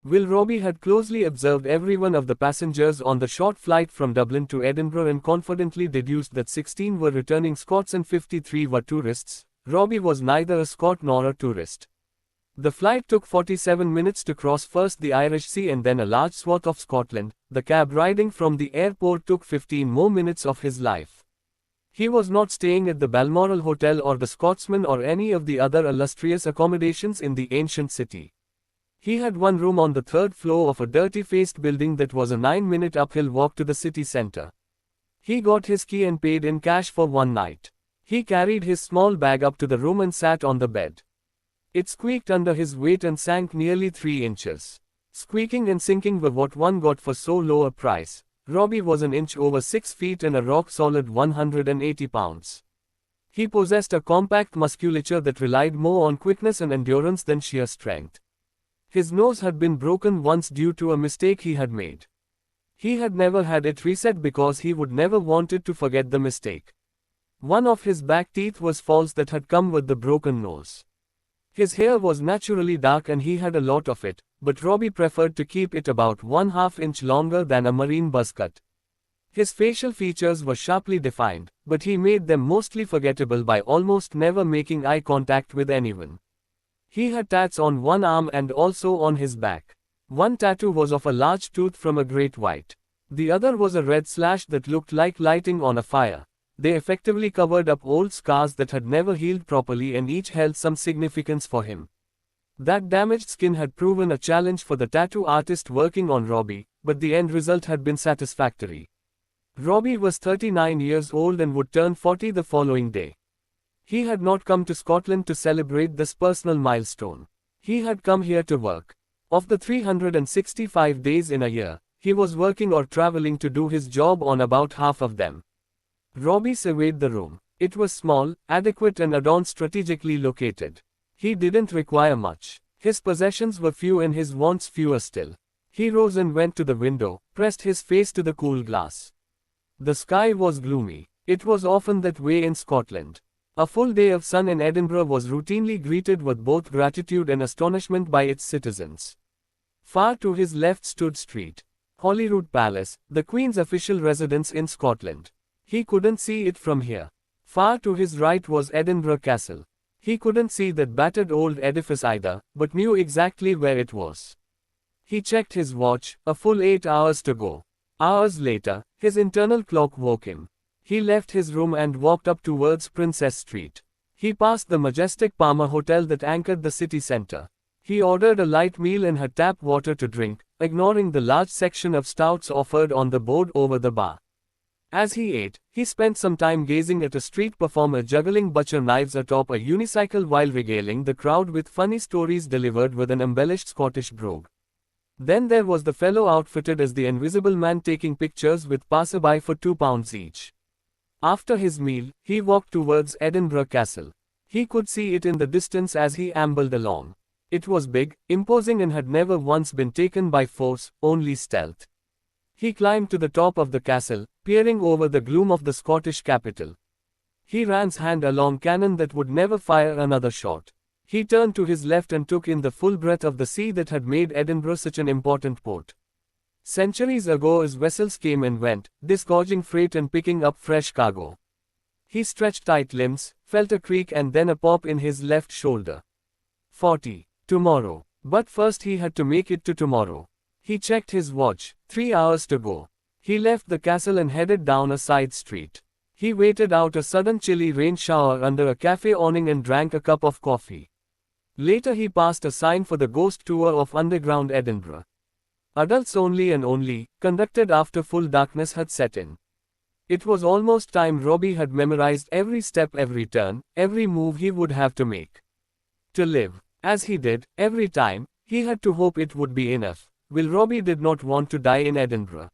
Will Robbie had closely observed every one of the passengers on the short flight from Dublin to Edinburgh and confidently deduced that 16 were returning Scots and 53 were tourists. Robbie was neither a Scot nor a tourist. The flight took 47 minutes to cross first the Irish Sea and then a large swath of Scotland. The cab riding from the airport took 15 more minutes of his life. He was not staying at the Balmoral Hotel or the Scotsman or any of the other illustrious accommodations in the ancient city. He had one room on the third floor of a dirty-faced building that was a 9-minute uphill walk to the city centre. He got his key and paid in cash for one night. He carried his small bag up to the room and sat on the bed. It squeaked under his weight and sank nearly 3 inches. Squeaking and sinking were what one got for so low a price. Robbie was an inch over 6 feet and a rock-solid 180 pounds. He possessed a compact musculature that relied more on quickness and endurance than sheer strength. His nose had been broken once due to a mistake he had made. He had never had it reset because he would never wanted to forget the mistake. One of his back teeth was false that had come with the broken nose. His hair was naturally dark and he had a lot of it, but Robbie preferred to keep it about 1/2 inch longer than a marine buzzcut. His facial features were sharply defined, but he made them mostly forgettable by almost never making eye contact with anyone. He had tats on one arm and also on his back. One tattoo was of a large tooth from a great white. The other was a red slash that looked like lighting on a fire. They effectively covered up old scars that had never healed properly and each held some significance for him. That damaged skin had proven a challenge for the tattoo artist working on Robbie, but the end result had been satisfactory. Robbie was 39 years old and would turn 40 the following day. He had not come to Scotland to celebrate this personal milestone. He had come here to work. Of the 365 days in a year, he was working or traveling to do his job on about half of them. Robbie surveyed the room. It was small, adequate and adorned, strategically located. He didn't require much. His possessions were few and his wants fewer still. He rose and went to the window, pressed his face to the cool glass. The sky was gloomy. It was often that way in Scotland. A full day of sun in Edinburgh was routinely greeted with both gratitude and astonishment by its citizens. Far to his left stood St. Holyrood Palace, the Queen's official residence in Scotland. He couldn't see it from here. Far to his right was Edinburgh Castle. He couldn't see that battered old edifice either, but knew exactly where it was. He checked his watch, a full 8 hours to go. Hours later, his internal clock woke him. He left his room and walked up towards Princess Street. He passed the majestic Palmer Hotel that anchored the city centre. He ordered a light meal and had tap water to drink, ignoring the large section of stouts offered on the board over the bar. As he ate, he spent some time gazing at a street performer juggling butcher knives atop a unicycle while regaling the crowd with funny stories delivered with an embellished Scottish brogue. Then there was the fellow outfitted as the Invisible Man taking pictures with passerby for £2 each. After his meal, he walked towards Edinburgh Castle. He could see it in the distance as he ambled along. It was big, imposing and had never once been taken by force, only stealth. He climbed to the top of the castle, peering over the gloom of the Scottish capital. He ran his hand along cannon that would never fire another shot. He turned to his left and took in the full breadth of the sea that had made Edinburgh such an important port. Centuries ago as vessels came and went, disgorging freight and picking up fresh cargo. He stretched tight limbs, felt a creak and then a pop in his left shoulder. 40. Tomorrow. But first he had to make it to tomorrow. He checked his watch, 3 hours to go. He left the castle and headed down a side street. He waited out a sudden chilly rain shower under a cafe awning and drank a cup of coffee. Later he passed a sign for the ghost tour of underground Edinburgh. Adults only and only, conducted after full darkness had set in. It was almost time Robbie had memorized every step, every turn, every move he would have to make. To live, as he did, every time, he had to hope it would be enough. Will Robbie did not want to die in Edinburgh.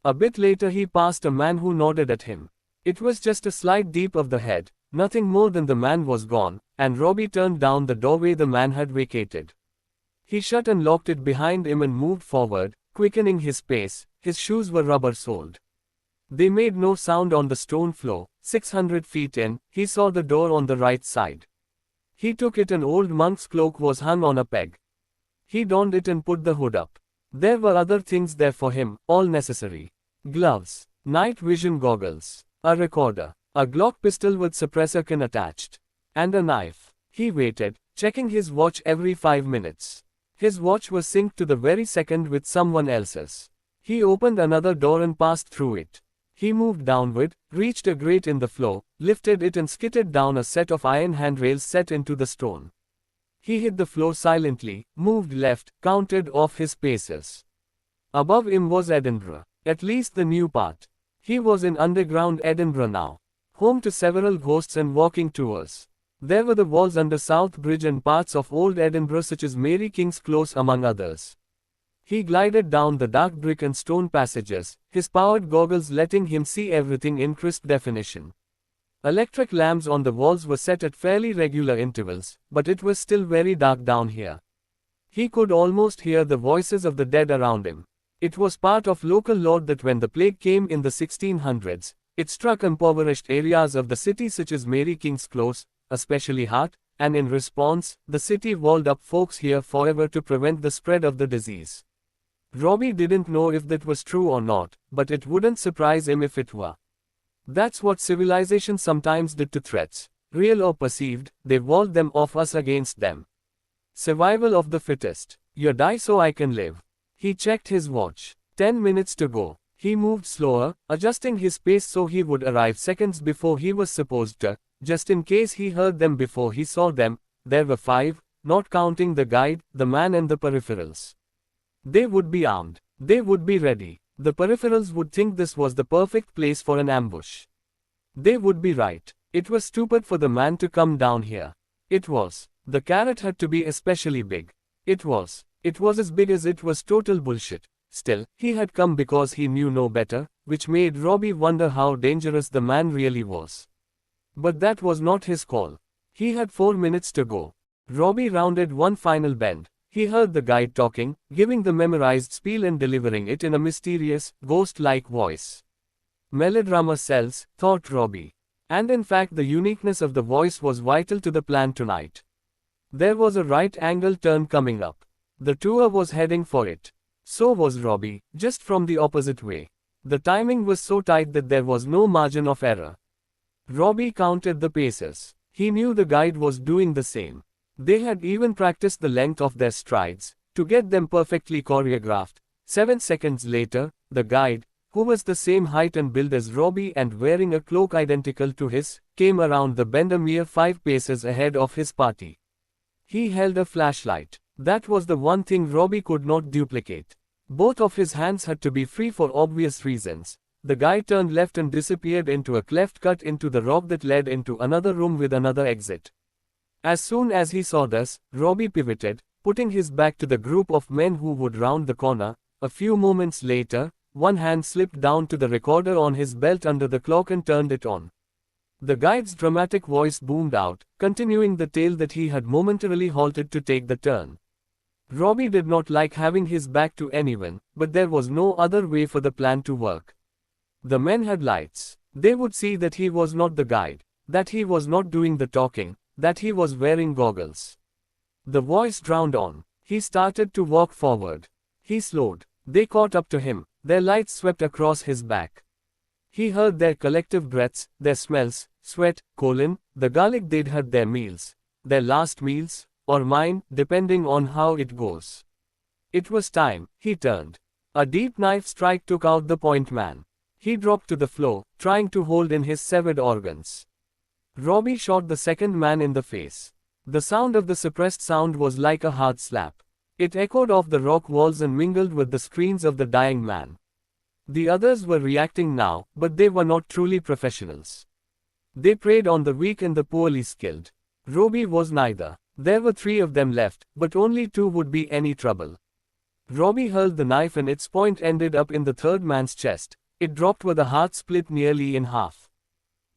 A bit later he passed a man who nodded at him. It was just a slight deep of the head, nothing more than the man was gone, and Robbie turned down the doorway the man had vacated. He shut and locked it behind him and moved forward, quickening his pace. His shoes were rubber-soled. They made no sound on the stone floor. 600 feet in, he saw the door on the right side. He took it. An old monk's cloak was hung on a peg. He donned it and put the hood up. There were other things there for him, all necessary. Gloves, night vision goggles, a recorder, a Glock pistol with suppressor can attached, and a knife. He waited, checking his watch every 5 minutes. His watch was synced to the very second with someone else's. He opened another door and passed through it. He moved downward, reached a grate in the floor, lifted it and skidded down a set of iron handrails set into the stone. He hit the floor silently, moved left, counted off his paces. Above him was Edinburgh, at least the new part. He was in underground Edinburgh now, home to several ghosts and walking tours. There were the walls under South Bridge and parts of old Edinburgh such as Mary King's Close among others. He glided down the dark brick and stone passages, his powered goggles letting him see everything in crisp definition. Electric lamps on the walls were set at fairly regular intervals, but it was still very dark down here. He could almost hear the voices of the dead around him. It was part of local law that when the plague came in the 1600s, it struck impoverished areas of the city such as Mary King's Close, especially Hart, and in response, the city walled up folks here forever to prevent the spread of the disease. Robbie didn't know if that was true or not, but it wouldn't surprise him if it were. That's what civilization sometimes did to threats, real or perceived, they walled them off us against them. Survival of the fittest. You die so I can live. He checked his watch. 10 minutes to go. He moved slower, adjusting his pace so he would arrive seconds before he was supposed to, just in case he heard them before he saw them. There were 5, not counting the guide, the man and the peripherals. They would be armed. They would be ready. The peripherals would think this was the perfect place for an ambush. They would be right. It was stupid for the man to come down here. It was. The carrot had to be especially big. It was. It was as big as it was total bullshit. Still, he had come because he knew no better, which made Robbie wonder how dangerous the man really was. But that was not his call. He had 4 minutes to go. Robbie rounded one final bend. He heard the guide talking, giving the memorized spiel and delivering it in a mysterious, ghost-like voice. Melodrama sells, thought Robbie. And in fact the uniqueness of the voice was vital to the plan tonight. There was a right-angle turn coming up. The tour was heading for it. So was Robbie, just from the opposite way. The timing was so tight that there was no margin of error. Robbie counted the paces. He knew the guide was doing the same. They had even practiced the length of their strides, to get them perfectly choreographed. 7 seconds later, the guide, who was the same height and build as Robbie and wearing a cloak identical to his, came around the bend a mere 5 paces ahead of his party. He held a flashlight. That was the one thing Robbie could not duplicate. Both of his hands had to be free for obvious reasons. The guy turned left and disappeared into a cleft cut into the rock that led into another room with another exit. As soon as he saw this, Robbie pivoted, putting his back to the group of men who would round the corner. A few moments later, one hand slipped down to the recorder on his belt under the clock and turned it on. The guide's dramatic voice boomed out, continuing the tale that he had momentarily halted to take the turn. Robbie did not like having his back to anyone, but there was no other way for the plan to work. The men had lights. They would see that he was not the guide, that he was not doing the talking, that he was wearing goggles. The voice drowned on. He started to walk forward. He slowed. They caught up to him. Their lights swept across his back. He heard their collective breaths, their smells, sweat, the garlic they'd had their meals. Their last meals, or mine, depending on how it goes. It was time. He turned. A deep knife strike took out the point man. He dropped to the floor, trying to hold in his severed organs. Robbie shot the second man in the face. The sound of the suppressed sound was like a hard slap. It echoed off the rock walls and mingled with the screams of the dying man. The others were reacting now, but they were not truly professionals. They preyed on the weak and the poorly skilled. Robbie was neither. There were 3 of them left, but only 2 would be any trouble. Robbie hurled the knife and its point ended up in the third man's chest. It dropped with a heart split nearly in half.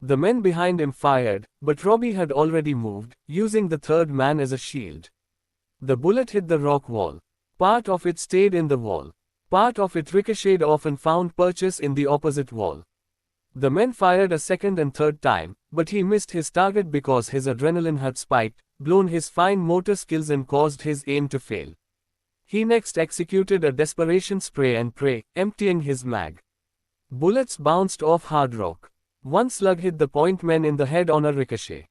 The men behind him fired, but Robbie had already moved, using the third man as a shield. The bullet hit the rock wall. Part of it stayed in the wall. Part of it ricocheted off and found purchase in the opposite wall. The men fired a second and third time, but he missed his target because his adrenaline had spiked, blown his fine motor skills and caused his aim to fail. He next executed a desperation spray and pray, emptying his mag. Bullets bounced off hard rock. One slug hit the point man in the head on a ricochet.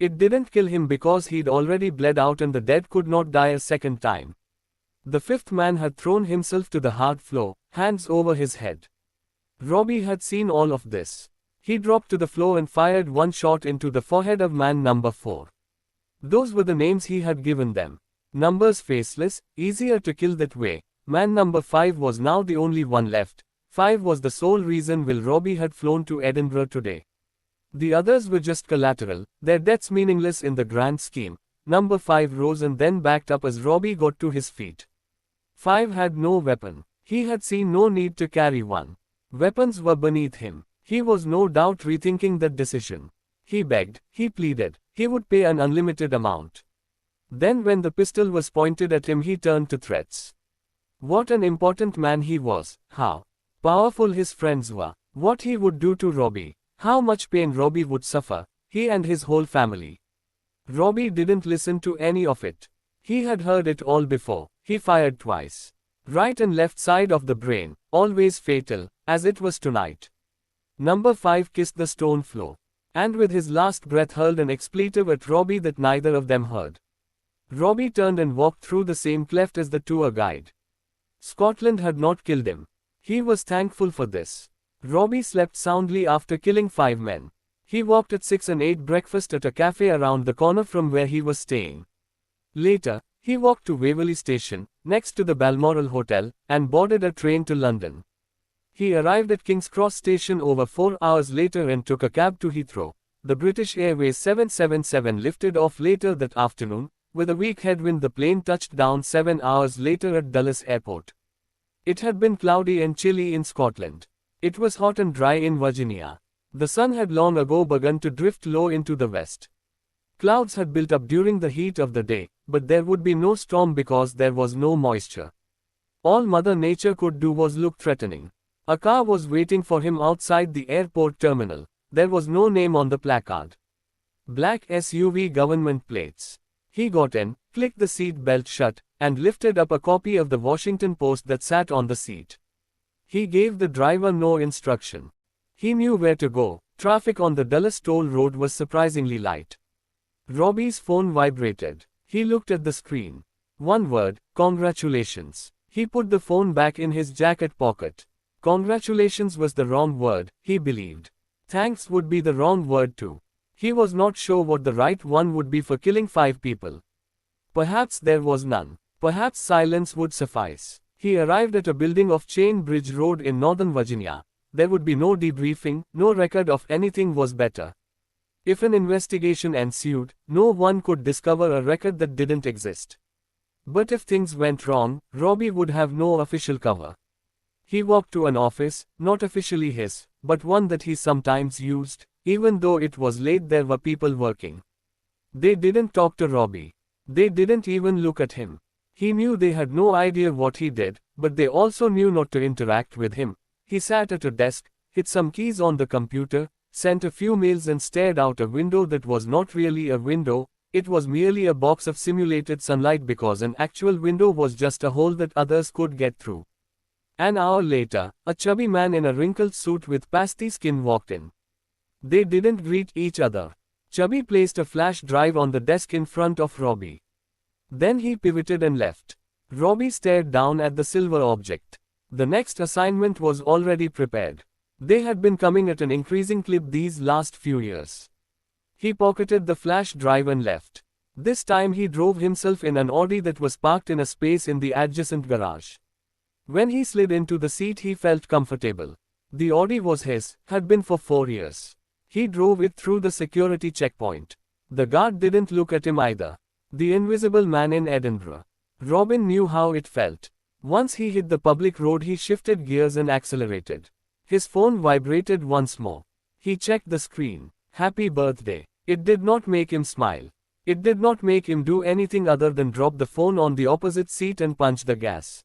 It didn't kill him because he'd already bled out and the dead could not die a second time. The fifth man had thrown himself to the hard floor, hands over his head. Robbie had seen all of this. He dropped to the floor and fired one shot into the forehead of man number 4. Those were the names he had given them. Numbers faceless, easier to kill that way. Man number 5 was now the only one left. 5 was the sole reason Will Robbie had flown to Edinburgh today. The others were just collateral, their deaths meaningless in the grand scheme. Number 5 rose and then backed up as Robbie got to his feet. 5 had no weapon. He had seen no need to carry one. Weapons were beneath him. He was no doubt rethinking that decision. He begged, he pleaded, he would pay an unlimited amount. Then when the pistol was pointed at him he turned to threats. What an important man he was, how powerful his friends were, what he would do to Robbie, how much pain Robbie would suffer, he and his whole family. Robbie didn't listen to any of it. He had heard it all before. He fired twice. Right and left side of the brain, always fatal, as it was tonight. Number 5 kissed the stone floor, and with his last breath hurled an expletive at Robbie that neither of them heard. Robbie turned and walked through the same cleft as the tour guide. Scotland had not killed him. He was thankful for this. Robbie slept soundly after killing 5 men. He walked at 6 and ate breakfast at a cafe around the corner from where he was staying. Later, he walked to Waverley Station, next to the Balmoral Hotel, and boarded a train to London. He arrived at King's Cross Station over 4 hours later and took a cab to Heathrow. The British Airways 777 lifted off later that afternoon. With a weak headwind the plane touched down 7 hours later at Dulles Airport. It had been cloudy and chilly in Scotland. It was hot and dry in Virginia. The sun had long ago begun to drift low into the west. Clouds had built up during the heat of the day, but there would be no storm because there was no moisture. All Mother Nature could do was look threatening. A car was waiting for him outside the airport terminal. There was no name on the placard. Black SUV government plates. He got in, clicked the seat belt shut, and lifted up a copy of the Washington Post that sat on the seat. He gave the driver no instruction. He knew where to go. Traffic on the Dulles Toll Road was surprisingly light. Robbie's phone vibrated. He looked at the screen. One word, congratulations. He put the phone back in his jacket pocket. Congratulations was the wrong word, he believed. Thanks would be the wrong word too. He was not sure what the right one would be for killing 5 people. Perhaps there was none. Perhaps silence would suffice. He arrived at a building off Chain Bridge Road in Northern Virginia. There would be no debriefing, no record of anything was better. If an investigation ensued, no one could discover a record that didn't exist. But if things went wrong, Robbie would have no official cover. He walked to an office, not officially his, but one that he sometimes used. Even though it was late there were people working. They didn't talk to Robbie. They didn't even look at him. He knew they had no idea what he did, but they also knew not to interact with him. He sat at a desk, hit some keys on the computer, sent a few mails and stared out a window that was not really a window, it was merely a box of simulated sunlight because an actual window was just a hole that others could get through. An hour later, a chubby man in a wrinkled suit with pasty skin walked in. They didn't greet each other. Chubby placed a flash drive on the desk in front of Robbie. Then he pivoted and left. Robbie stared down at the silver object. The next assignment was already prepared. They had been coming at an increasing clip these last few years. He pocketed the flash drive and left. This time he drove himself in an Audi that was parked in a space in the adjacent garage. When he slid into the seat he felt comfortable. The Audi was his, had been for 4 years. He drove it through the security checkpoint. The guard didn't look at him either. The invisible man in Edinburgh. Robin knew how it felt. Once he hit the public road he shifted gears and accelerated. His phone vibrated once more. He checked the screen. Happy birthday. It did not make him smile. It did not make him do anything other than drop the phone on the opposite seat and punch the gas.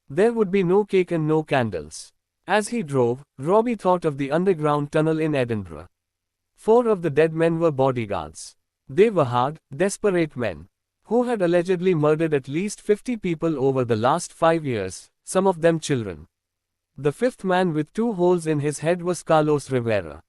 There would be no cake and no candles. As he drove, Robbie thought of the underground tunnel in Edinburgh. 4 of the dead men were bodyguards. They were hard, desperate men, who had allegedly murdered at least 50 people over the last 5 years, some of them children. The fifth man with 2 holes in his head was Carlos Rivera,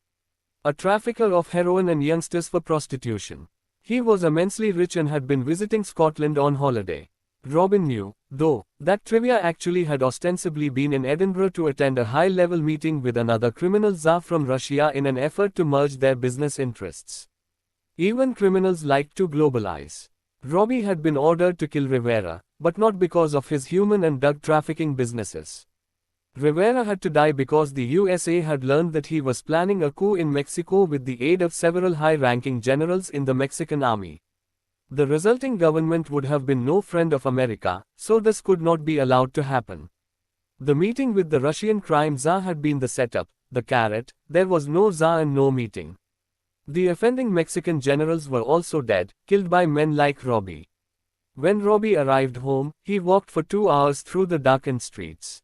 a trafficker of heroin and youngsters for prostitution. He was immensely rich and had been visiting Scotland on holiday. Robin knew, though, that Trivia actually had ostensibly been in Edinburgh to attend a high-level meeting with another criminal czar from Russia in an effort to merge their business interests. Even criminals like to globalize. Robbie had been ordered to kill Rivera, but not because of his human and drug trafficking businesses. Rivera had to die because the USA had learned that he was planning a coup in Mexico with the aid of several high-ranking generals in the Mexican army. The resulting government would have been no friend of America, so this could not be allowed to happen. The meeting with the Russian crime czar had been the setup, the carrot. There was no czar and no meeting. The offending Mexican generals were also dead, killed by men like Robbie. When Robbie arrived home, he walked for 2 hours through the darkened streets.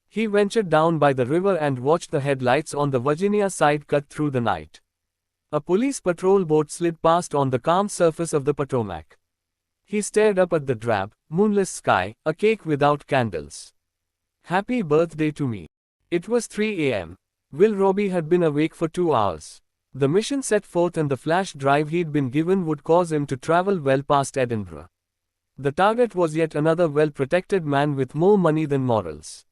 He ventured down by the river and watched the headlights on the Virginia side cut through the night. A police patrol boat slid past on the calm surface of the Potomac. He stared up at the drab, moonless sky, a cake without candles. Happy birthday to me. It was 3 a.m. Will Robbie had been awake for 2 hours. The mission set forth and the flash drive he'd been given would cause him to travel well past Edinburgh. The target was yet another well-protected man with more money than morals.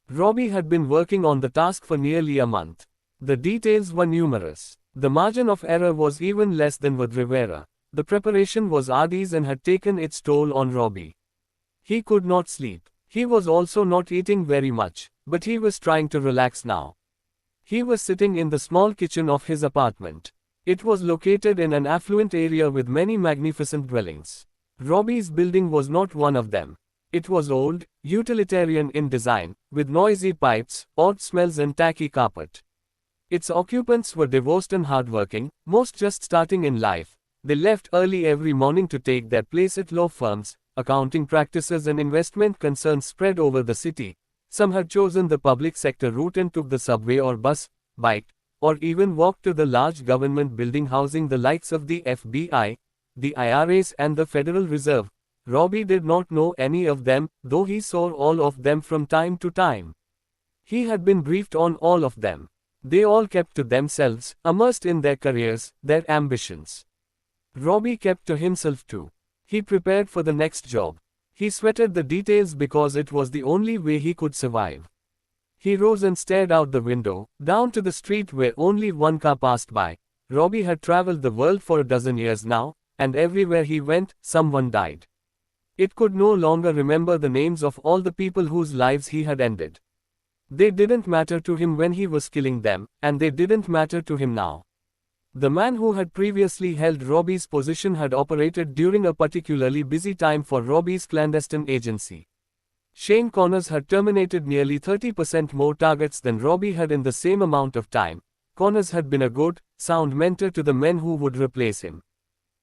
Robbie had been working on the task for nearly a month. The details were numerous. The margin of error was even less than with Rivera. The preparation was arduous and had taken its toll on Robbie. He could not sleep. He was also not eating very much, but he was trying to relax now. He was sitting in the small kitchen of his apartment. It was located in an affluent area with many magnificent dwellings. Robbie's building was not one of them. It was old, utilitarian in design, with noisy pipes, odd smells and tacky carpet. Its occupants were divorced and hardworking, most just starting in life. They left early every morning to take their place at law firms. Accounting practices and investment concerns spread over the city. Some had chosen the public sector route and took the subway or bus, biked, or even walked to the large government building housing the likes of the FBI, the IRS and the Federal Reserve. Robbie did not know any of them, though he saw all of them from time to time. He had been briefed on all of them. They all kept to themselves, immersed in their careers, their ambitions. Robbie kept to himself too. He prepared for the next job. He sweated the details because it was the only way he could survive. He rose and stared out the window, down to the street where only one car passed by. Robbie had traveled the world for a dozen years now, and everywhere he went, someone died. It could no longer remember the names of all the people whose lives he had ended. They didn't matter to him when he was killing them, and they didn't matter to him now. The man who had previously held Robbie's position had operated during a particularly busy time for Robbie's clandestine agency. Shane Connors had terminated nearly 30% more targets than Robbie had in the same amount of time. Connors had been a good, sound mentor to the men who would replace him.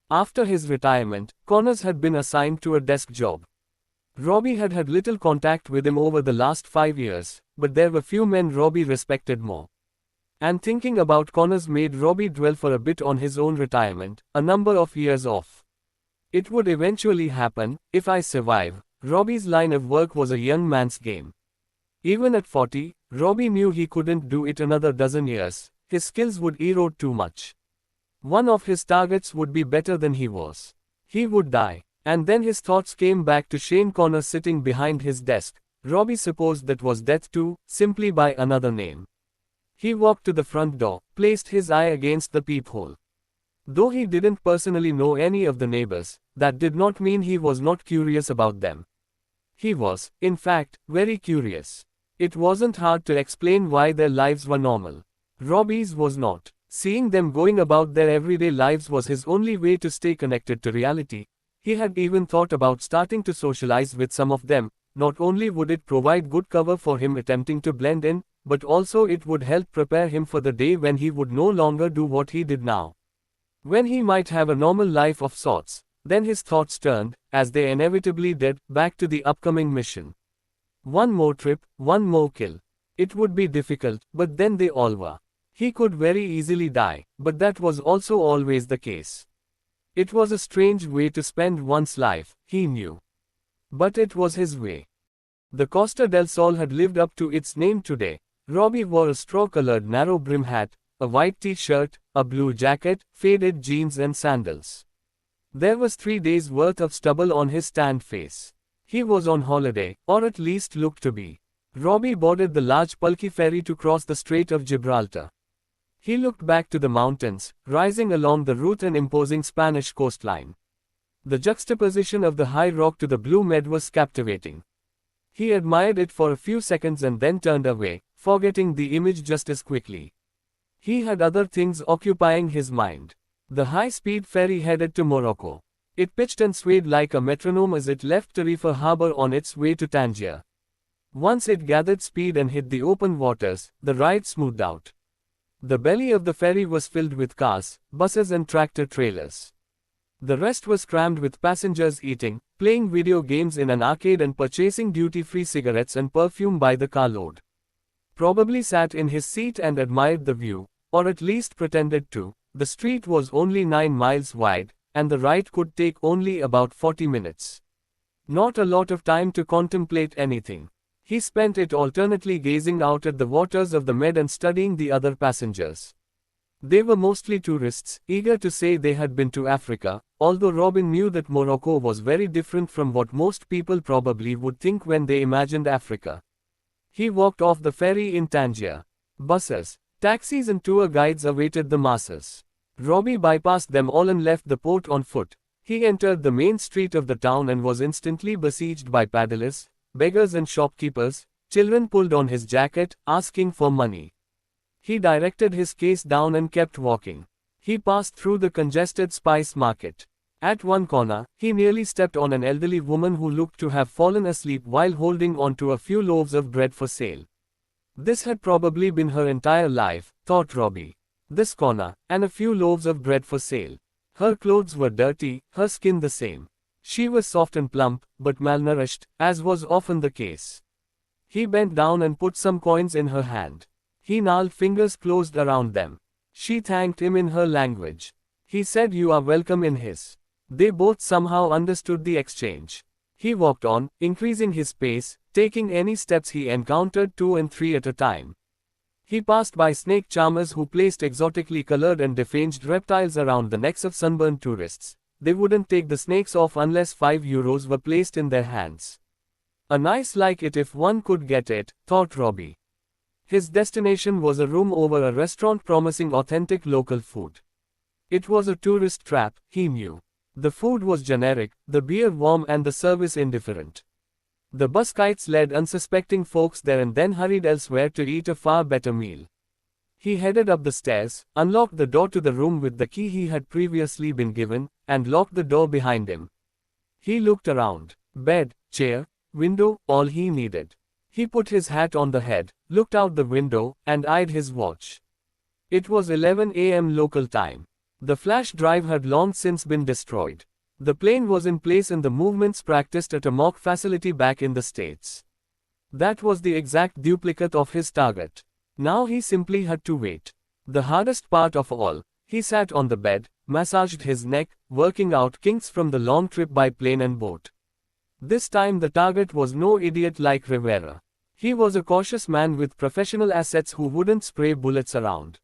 After his retirement, Connors had been assigned to a desk job. Robbie had had little contact with him over the last 5 years, but there were few men Robbie respected more. And thinking about Connors made Robbie dwell for a bit on his own retirement, a number of years off. It would eventually happen, if I survive. Robbie's line of work was a young man's game. Even at 40, Robbie knew he couldn't do it another dozen years. His skills would erode too much. One of his targets would be better than he was. He would die. And then his thoughts came back to Shane Connors sitting behind his desk. Robbie supposed that was death too, simply by another name. He walked to the front door, placed his eye against the peephole. Though he didn't personally know any of the neighbors, that did not mean he was not curious about them. He was, in fact, very curious. It wasn't hard to explain why their lives were normal. Robbie's was not. Seeing them going about their everyday lives was his only way to stay connected to reality. He had even thought about starting to socialize with some of them. Not only would it provide good cover for him attempting to blend in, but also it would help prepare him for the day when he would no longer do what he did now. When he might have a normal life of sorts. Then his thoughts turned, as they inevitably did, back to the upcoming mission. One more trip, one more kill. It would be difficult, but then they all were. He could very easily die, but that was also always the case. It was a strange way to spend one's life, he knew. But it was his way. The Costa del Sol had lived up to its name today. Robbie wore a straw-colored narrow-brim hat, a white t-shirt, a blue jacket, faded jeans and sandals. There was 3 days' worth of stubble on his tanned face. He was on holiday, or at least looked to be. Robbie boarded the large bulky ferry to cross the Strait of Gibraltar. He looked back to the mountains, rising along the route and imposing Spanish coastline. The juxtaposition of the high rock to the blue med was captivating. He admired it for a few seconds and then turned away, forgetting the image just as quickly. He had other things occupying his mind. The high-speed ferry headed to Morocco. It pitched and swayed like a metronome as it left Tarifa harbor on its way to Tangier. Once it gathered speed and hit the open waters, the ride smoothed out. The belly of the ferry was filled with cars, buses and tractor-trailers. The rest was crammed with passengers eating, playing video games in an arcade and purchasing duty-free cigarettes and perfume by the carload. Probably sat in his seat and admired the view, or at least pretended to. The street was only 9 miles wide, and the ride could take only about 40 minutes. Not a lot of time to contemplate anything. He spent it alternately gazing out at the waters of the Med and studying the other passengers. They were mostly tourists, eager to say they had been to Africa, although Robin knew that Morocco was very different from what most people probably would think when they imagined Africa. He walked off the ferry in Tangier. Buses, taxis and tour guides awaited the masses. Robbie bypassed them all and left the port on foot. He entered the main street of the town and was instantly besieged by paddlers, beggars and shopkeepers. Children pulled on his jacket, asking for money. He directed his gaze down and kept walking. He passed through the congested spice market. At one corner, he nearly stepped on an elderly woman who looked to have fallen asleep while holding on to a few loaves of bread for sale. This had probably been her entire life, thought Robbie. This corner, and a few loaves of bread for sale. Her clothes were dirty, her skin the same. She was soft and plump, but malnourished, as was often the case. He bent down and put some coins in her hand. His gnarled fingers closed around them. She thanked him in her language. He said you are welcome in his. They both somehow understood the exchange. He walked on, increasing his pace, taking any steps he encountered 2 and 3 at a time. He passed by snake charmers who placed exotically colored and defanged reptiles around the necks of sunburned tourists. They wouldn't take the snakes off unless €5 were placed in their hands. A nice like it if one could get it, thought Robbie. His destination was a room over a restaurant promising authentic local food. It was a tourist trap, he knew. The food was generic, the beer warm and the service indifferent. The buskites led unsuspecting folks there and then hurried elsewhere to eat a far better meal. He headed up the stairs, unlocked the door to the room with the key he had previously been given, and locked the door behind him. He looked around. Bed, chair, window, all he needed. He put his hat on the head, looked out the window, and eyed his watch. It was 11 a.m. local time. The flash drive had long since been destroyed. The plane was in place and the movements practiced at a mock facility back in the States. That was the exact duplicate of his target. Now he simply had to wait. The hardest part of all, he sat on the bed, massaged his neck, working out kinks from the long trip by plane and boat. This time the target was no idiot like Rivera. He was a cautious man with professional assets who wouldn't spray bullets around.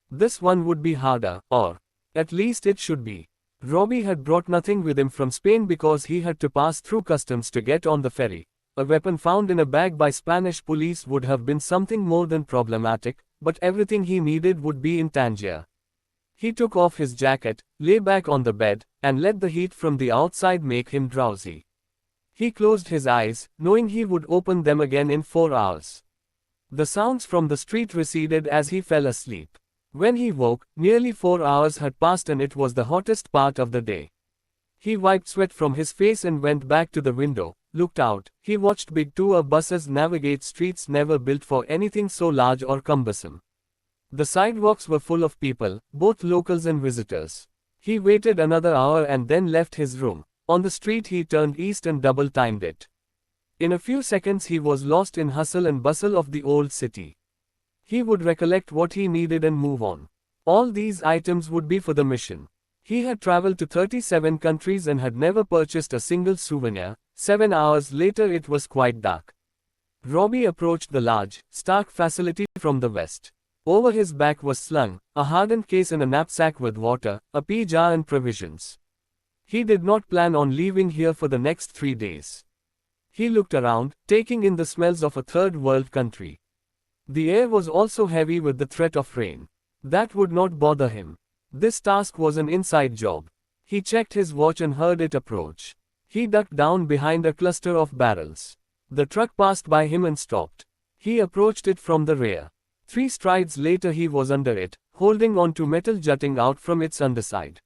This one would be harder, or at least it should be. Robbie had brought nothing with him from Spain because he had to pass through customs to get on the ferry. A weapon found in a bag by Spanish police would have been something more than problematic, but everything he needed would be in Tangier. He took off his jacket, lay back on the bed, and let the heat from the outside make him drowsy. He closed his eyes, knowing he would open them again in 4 hours. The sounds from the street receded as he fell asleep. When he woke, nearly 4 hours had passed and it was the hottest part of the day. He wiped sweat from his face and went back to the window, looked out. He watched big tour buses navigate streets never built for anything so large or cumbersome. The sidewalks were full of people, both locals and visitors. He waited another hour and then left his room. On the street he turned east and double-timed it. In a few seconds he was lost in hustle and bustle of the old city. He would recollect what he needed and move on. All these items would be for the mission. He had traveled to 37 countries and had never purchased a single souvenir. 7 hours later it was quite dark. Robbie approached the large, stark facility from the west. Over his back was slung a hardened case and a knapsack with water, a pea jar and provisions. He did not plan on leaving here for the next 3 days. He looked around, taking in the smells of a third world country. The air was also heavy with the threat of rain. That would not bother him. This task was an inside job. He checked his watch and heard it approach. He ducked down behind a cluster of barrels. The truck passed by him and stopped. He approached it from the rear. 3 strides later he was under it, holding on to metal jutting out from its underside.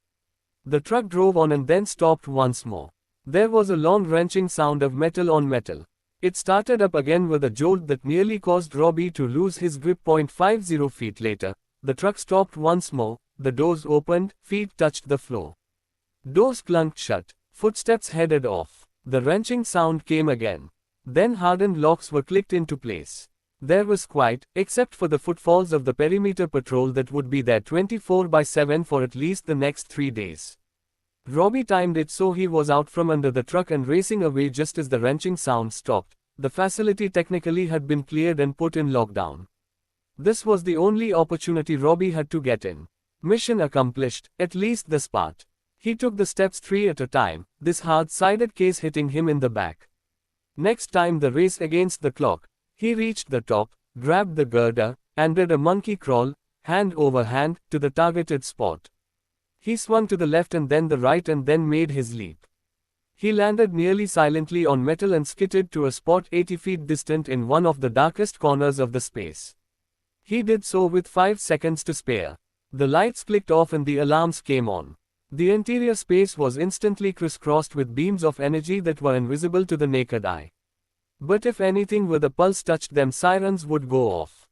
The truck drove on and then stopped once more. There was a long wrenching sound of metal on metal. It started up again with a jolt that nearly caused Robbie to lose his grip. 50 feet later, the truck stopped once more, the doors opened, feet touched the floor. Doors clunked shut, footsteps headed off. The wrenching sound came again. Then hardened locks were clicked into place. There was quiet, except for the footfalls of the perimeter patrol that would be there 24/7 for at least the next 3 days. Robbie timed it so he was out from under the truck and racing away just as the wrenching sound stopped. The facility technically had been cleared and put in lockdown. This was the only opportunity Robbie had to get in. Mission accomplished, at least this part. He took the steps 3 at a time, this hard-sided case hitting him in the back. Next time the race against the clock, he reached the top, grabbed the girder, and did a monkey crawl, hand over hand, to the targeted spot. He swung to the left and then the right and then made his leap. He landed nearly silently on metal and skidded to a spot 80 feet distant in one of the darkest corners of the space. He did so with 5 seconds to spare. The lights clicked off and the alarms came on. The interior space was instantly crisscrossed with beams of energy that were invisible to the naked eye. But if anything with a pulse touched them, sirens would go off.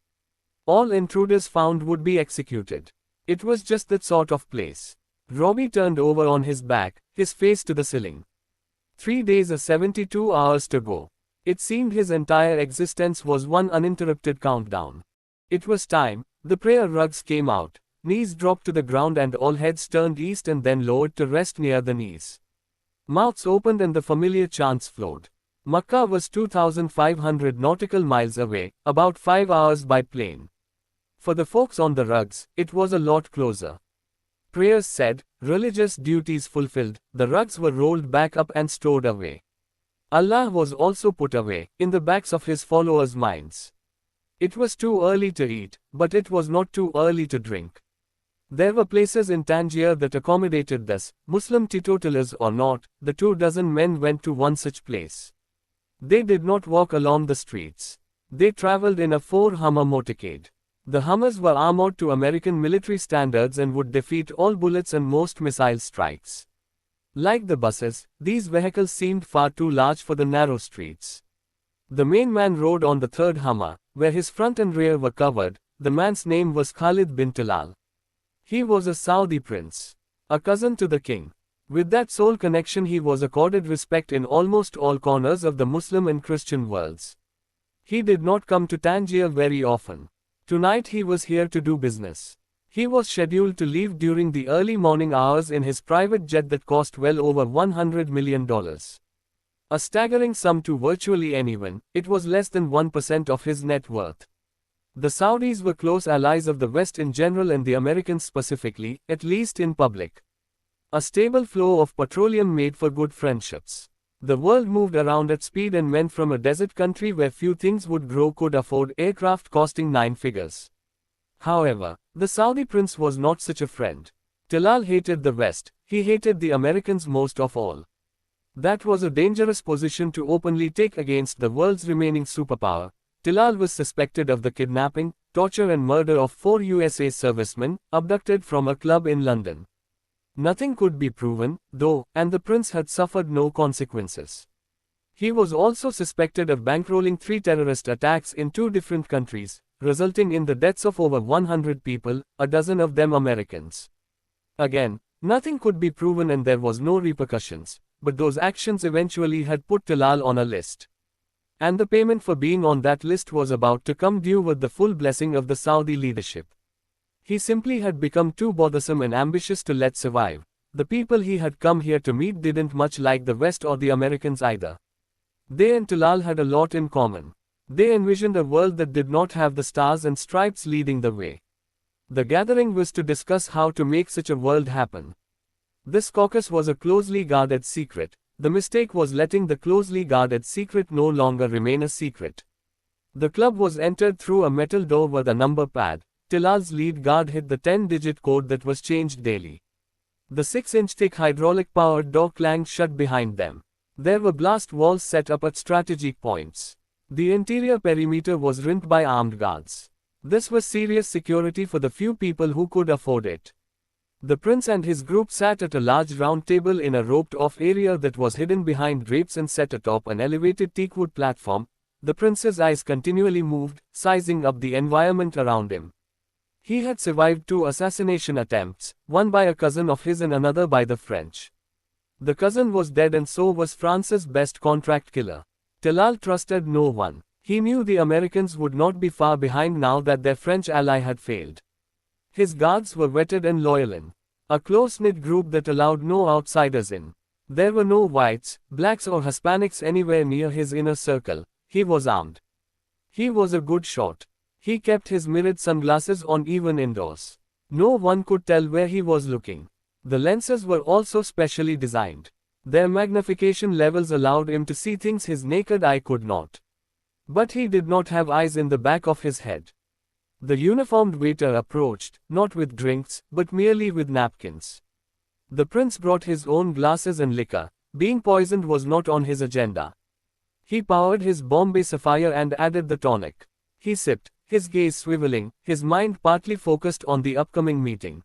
All intruders found would be executed. It was just that sort of place. Robbie turned over on his back, his face to the ceiling. 3 days and 72 hours to go. It seemed his entire existence was one uninterrupted countdown. It was time. The prayer rugs came out. Knees dropped to the ground and all heads turned east and then lowered to rest near the knees. Mouths opened and the familiar chants flowed. Makkah was 2,500 nautical miles away, about 5 hours by plane. For the folks on the rugs, it was a lot closer. Prayers said, religious duties fulfilled, the rugs were rolled back up and stored away. Allah was also put away, in the backs of his followers' minds. It was too early to eat, but it was not too early to drink. There were places in Tangier that accommodated this, Muslim teetotalers or not. The 24 men went to one such place. They did not walk along the streets. They traveled in a 4 Hummer motorcade. The Hummers were armored to American military standards and would defeat all bullets and most missile strikes. Like the buses, these vehicles seemed far too large for the narrow streets. The main man rode on the 3rd Hummer, where his front and rear were covered. The man's name was Khalid bin Talal. He was a Saudi prince, a cousin to the king. With that sole connection he was accorded respect in almost all corners of the Muslim and Christian worlds. He did not come to Tangier very often. Tonight he was here to do business. He was scheduled to leave during the early morning hours in his private jet that cost well over $100 million. A staggering sum to virtually anyone. It was less than 1% of his net worth. The Saudis were close allies of the West in general and the Americans specifically, at least in public. A stable flow of petroleum made for good friendships. The world moved around at speed and men from a desert country where few things would grow could afford aircraft costing 9 figures. However, the Saudi prince was not such a friend. Talal hated the West, he hated the Americans most of all. That was a dangerous position to openly take against the world's remaining superpower. Talal was suspected of the kidnapping, torture and murder of 4 USA servicemen, abducted from a club in London. Nothing could be proven, though, and the prince had suffered no consequences. He was also suspected of bankrolling 3 terrorist attacks in 2 different countries, resulting in the deaths of over 100 people, a dozen of them Americans. Again, nothing could be proven and there was no repercussions, but those actions eventually had put Talal on a list. And the payment for being on that list was about to come due with the full blessing of the Saudi leadership. He simply had become too bothersome and ambitious to let survive. The people he had come here to meet didn't much like the West or the Americans either. They and Talal had a lot in common. They envisioned a world that did not have the stars and stripes leading the way. The gathering was to discuss how to make such a world happen. This caucus was a closely guarded secret. The mistake was letting the closely guarded secret no longer remain a secret. The club was entered through a metal door with a number pad. Talal's lead guard hit the 10-digit code that was changed daily. The 6-inch thick hydraulic-powered door clanged shut behind them. There were blast walls set up at strategic points. The interior perimeter was ringed by armed guards. This was serious security for the few people who could afford it. The prince and his group sat at a large round table in a roped-off area that was hidden behind drapes and set atop an elevated teakwood platform. The prince's eyes continually moved, sizing up the environment around him. He had survived 2 assassination attempts, one by a cousin of his and another by the French. The cousin was dead and so was France's best contract killer. Talal trusted no one. He knew the Americans would not be far behind now that their French ally had failed. His guards were vetted and loyal, a close-knit group that allowed no outsiders in. There were no whites, blacks or Hispanics anywhere near his inner circle. He was armed. He was a good shot. He kept his mirrored sunglasses on even indoors. No one could tell where he was looking. The lenses were also specially designed. Their magnification levels allowed him to see things his naked eye could not. But he did not have eyes in the back of his head. The uniformed waiter approached, not with drinks, but merely with napkins. The prince brought his own glasses and liquor. Being poisoned was not on his agenda. He poured his Bombay Sapphire and added the tonic. He sipped, his gaze swiveling, his mind partly focused on the upcoming meeting.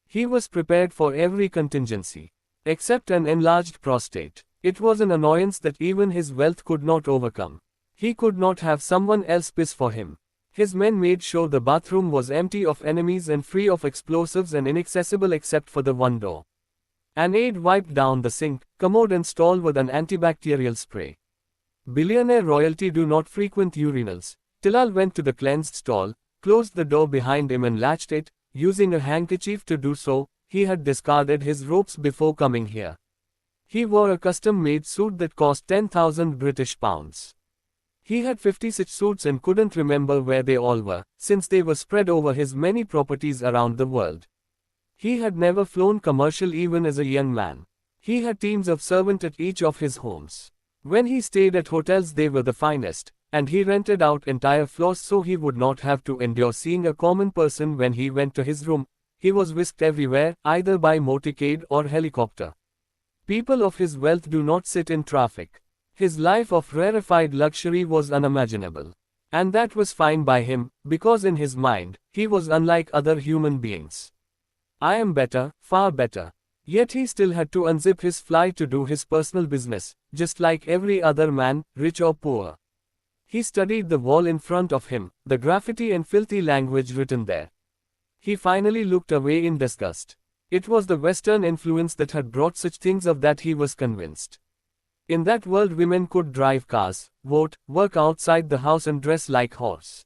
He was prepared for every contingency. Except an enlarged prostate. It was an annoyance that even his wealth could not overcome. He could not have someone else piss for him. His men made sure the bathroom was empty of enemies and free of explosives and inaccessible except for the one door. An aide wiped down the sink, commode and stall with an antibacterial spray. Billionaire royalty do not frequent urinals. Talal went to the cleansed stall, closed the door behind him and latched it, using a handkerchief to do so. He had discarded his ropes before coming here. He wore a custom-made suit that cost 10,000 British pounds. He had 50 such suits and couldn't remember where they all were, since they were spread over his many properties around the world. He had never flown commercial even as a young man. He had teams of servants at each of his homes. When he stayed at hotels they were the finest, and he rented out entire floors so he would not have to endure seeing a common person when he went to his room. He was whisked everywhere, either by motorcade or helicopter. People of his wealth do not sit in traffic. His life of rarefied luxury was unimaginable. And that was fine by him, because in his mind, he was unlike other human beings. I am better, far better. Yet he still had to unzip his fly to do his personal business, just like every other man, rich or poor. He studied the wall in front of him, the graffiti and filthy language written there. He finally looked away in disgust. It was the Western influence that had brought such things of that he was convinced. In that world women could drive cars, vote, work outside the house and dress like horse.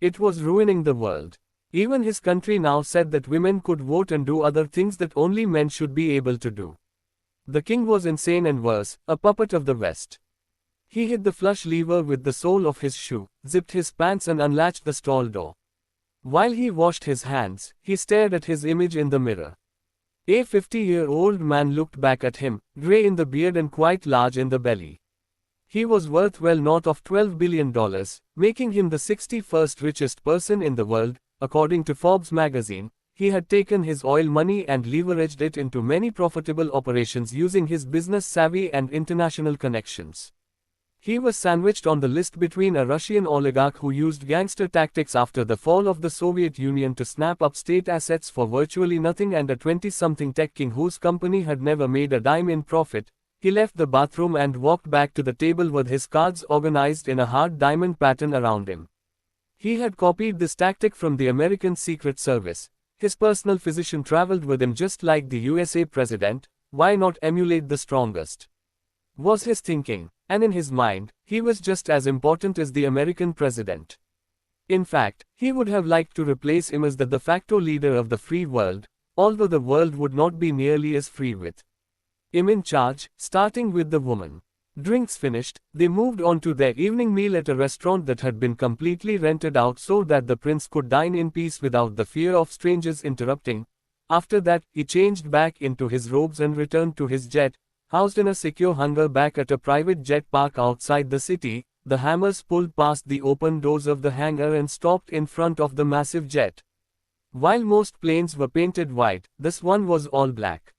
It was ruining the world. Even his country now said that women could vote and do other things that only men should be able to do. The king was insane and worse, a puppet of the West. He hit the flush lever with the sole of his shoe, zipped his pants and unlatched the stall door. While he washed his hands, he stared at his image in the mirror. A 50-year-old man looked back at him, grey in the beard and quite large in the belly. He was worth well north of $12 billion, making him the 61st richest person in the world, according to Forbes magazine. He had taken his oil money and leveraged it into many profitable operations using his business savvy and international connections. He was sandwiched on the list between a Russian oligarch who used gangster tactics after the fall of the Soviet Union to snap up state assets for virtually nothing and a 20-something tech king whose company had never made a dime in profit. He left the bathroom and walked back to the table with his cards organized in a hard diamond pattern around him. He had copied this tactic from the American Secret Service. His personal physician traveled with him just like the USA president. Why not emulate the strongest? Was his thinking. And in his mind, he was just as important as the American president. In fact, he would have liked to replace him as the de facto leader of the free world, although the world would not be nearly as free with him in charge, starting with the woman. Drinks finished, they moved on to their evening meal at a restaurant that had been completely rented out so that the prince could dine in peace without the fear of strangers interrupting. After that, he changed back into his robes and returned to his jet, housed in a secure hangar back at a private jet park outside the city. The Hammers pulled past the open doors of the hangar and stopped in front of the massive jet. While most planes were painted white, this one was all black.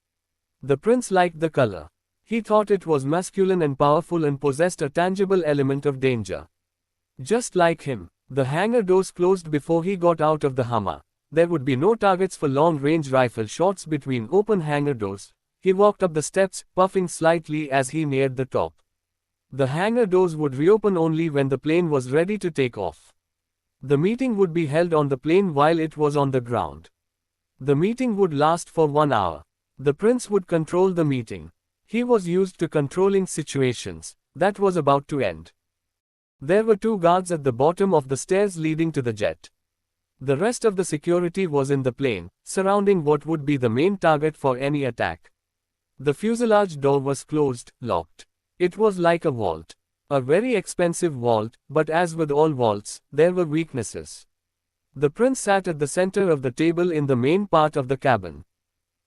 The prince liked the color. He thought it was masculine and powerful and possessed a tangible element of danger. Just like him, the hangar doors closed before he got out of the Hummer. There would be no targets for long-range rifle shots between open hangar doors. He walked up the steps, puffing slightly as he neared the top. The hangar doors would reopen only when the plane was ready to take off. The meeting would be held on the plane while it was on the ground. The meeting would last for 1 hour. The prince would control the meeting. He was used to controlling situations. That was about to end. There were 2 guards at the bottom of the stairs leading to the jet. The rest of the security was in the plane, surrounding what would be the main target for any attack. The fuselage door was closed, locked. It was like a vault. A very expensive vault, but as with all vaults, there were weaknesses. The prince sat at the center of the table in the main part of the cabin.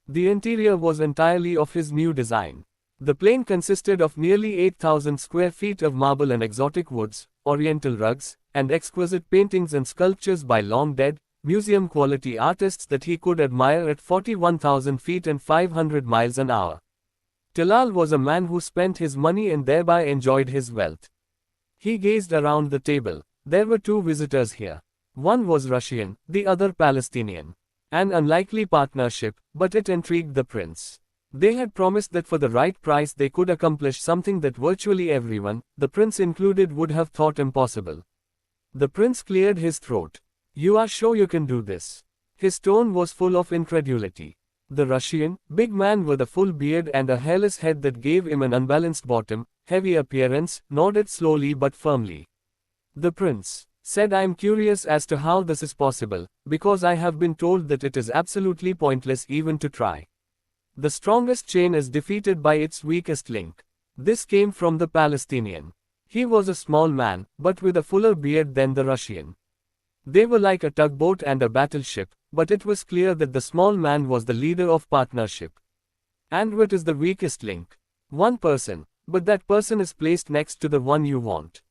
The interior was entirely of his new design. The plane consisted of nearly 8,000 square feet of marble and exotic woods, oriental rugs, and exquisite paintings and sculptures by long-dead, museum-quality artists that he could admire at 41,000 feet and 500 miles an hour. Talal was a man who spent his money and thereby enjoyed his wealth. He gazed around the table. There were 2 visitors here. One was Russian, the other Palestinian. An unlikely partnership, but it intrigued the prince. They had promised that for the right price they could accomplish something that virtually everyone, the prince included, would have thought impossible. The prince cleared his throat. "You are sure you can do this?" His tone was full of incredulity. The Russian, big man with a full beard and a hairless head that gave him an unbalanced bottom, heavy appearance, nodded slowly but firmly. The prince said, "I am curious as to how this is possible, because I have been told that it is absolutely pointless even to try. The strongest chain is defeated by its weakest link." This came from the Palestinian. He was a small man, but with a fuller beard than the Russian. They were like a tugboat and a battleship, but it was clear that the small man was the leader of partnership. "And what is the weakest link?" "One person, but that person is placed next to the one you want.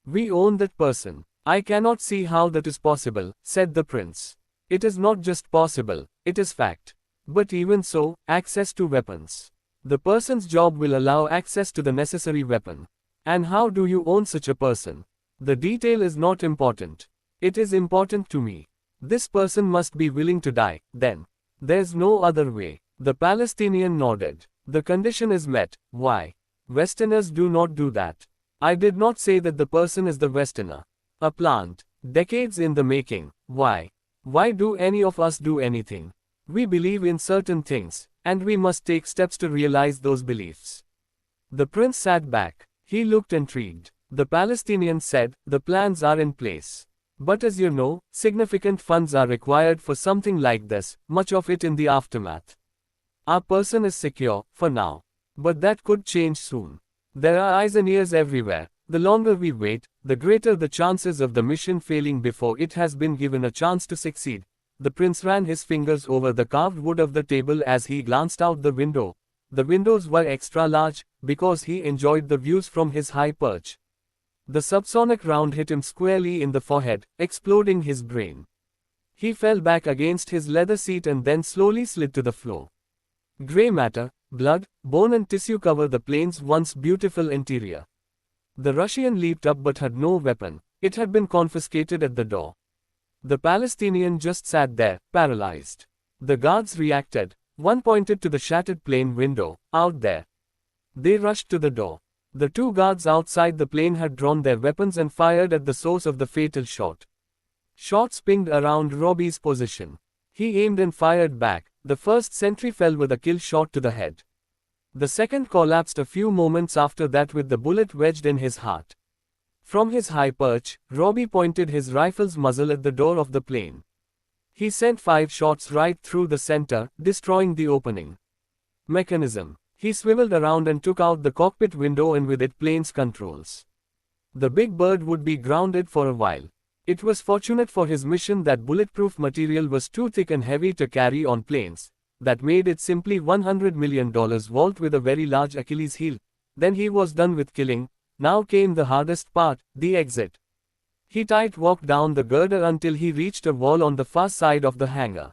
We own that person." "I cannot see how that is possible," said the prince. "It is not just possible, it is fact. But even so, access to weapons. The person's job will allow access to the necessary weapon. And how do you own such a person? The detail is not important. It is important to me. This person must be willing to die, then. There's no other way." The Palestinian nodded. "The condition is met." "Why? Westerners do not do that." "I did not say that the person is the Westerner. A plant. Decades in the making. Why? Why do any of us do anything? We believe in certain things, and we must take steps to realize those beliefs." The prince sat back. He looked intrigued. The Palestinian said, "The plans are in place. But as you know, significant funds are required for something like this, much of it in the aftermath. Our person is secure, for now. But that could change soon. There are eyes and ears everywhere. The longer we wait, the greater the chances of the mission failing before it has been given a chance to succeed." The prince ran his fingers over the carved wood of the table as he glanced out the window. The windows were extra large, because he enjoyed the views from his high perch. The subsonic round hit him squarely in the forehead, exploding his brain. He fell back against his leather seat and then slowly slid to the floor. Gray matter, blood, bone and tissue cover the plane's once beautiful interior. The Russian leaped up but had no weapon. It had been confiscated at the door. The Palestinian just sat there, paralyzed. The guards reacted. One pointed to the shattered plane window, out there. They rushed to the door. The 2 guards outside the plane had drawn their weapons and fired at the source of the fatal shot. Shots pinged around Robbie's position. He aimed and fired back. The first sentry fell with a kill shot to the head. The second collapsed a few moments after that with the bullet wedged in his heart. From his high perch, Robbie pointed his rifle's muzzle at the door of the plane. He sent 5 shots right through the center, destroying the opening mechanism. He swiveled around and took out the cockpit window and with it plane's controls. The big bird would be grounded for a while. It was fortunate for his mission that bulletproof material was too thick and heavy to carry on planes. That made it simply $100 million vault with a very large Achilles heel. Then he was done with killing. Now came the hardest part, the exit. He tight-walked down the girder until he reached a wall on the far side of the hangar.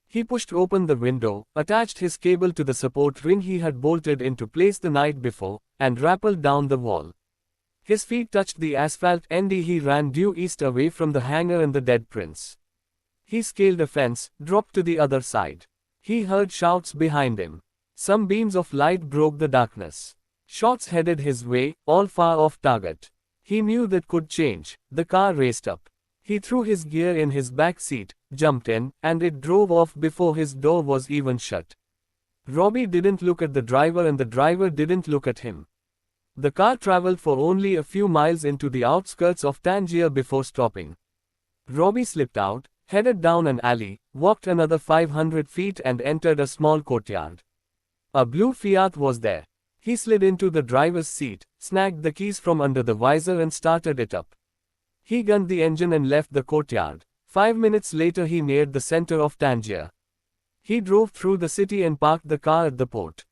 He pushed open the window, attached his cable to the support ring he had bolted into place the night before, and rappelled down the wall. His feet touched the asphalt and he ran due east away from the hangar and the dead prince. He scaled a fence, dropped to the other side. He heard shouts behind him. Some beams of light broke the darkness. Shots headed his way, all far off target. He knew that could change. The car raced up. He threw his gear in his back seat, jumped in, and it drove off before his door was even shut. Robbie didn't look at the driver and the driver didn't look at him. The car traveled for only a few miles into the outskirts of Tangier before stopping. Robbie slipped out, headed down an alley, walked another 500 feet and entered a small courtyard. A blue Fiat was there. He slid into the driver's seat, snagged the keys from under the visor and started it up. He gunned the engine and left the courtyard. 5 minutes later he neared the center of Tangier. He drove through the city and parked the car at the port.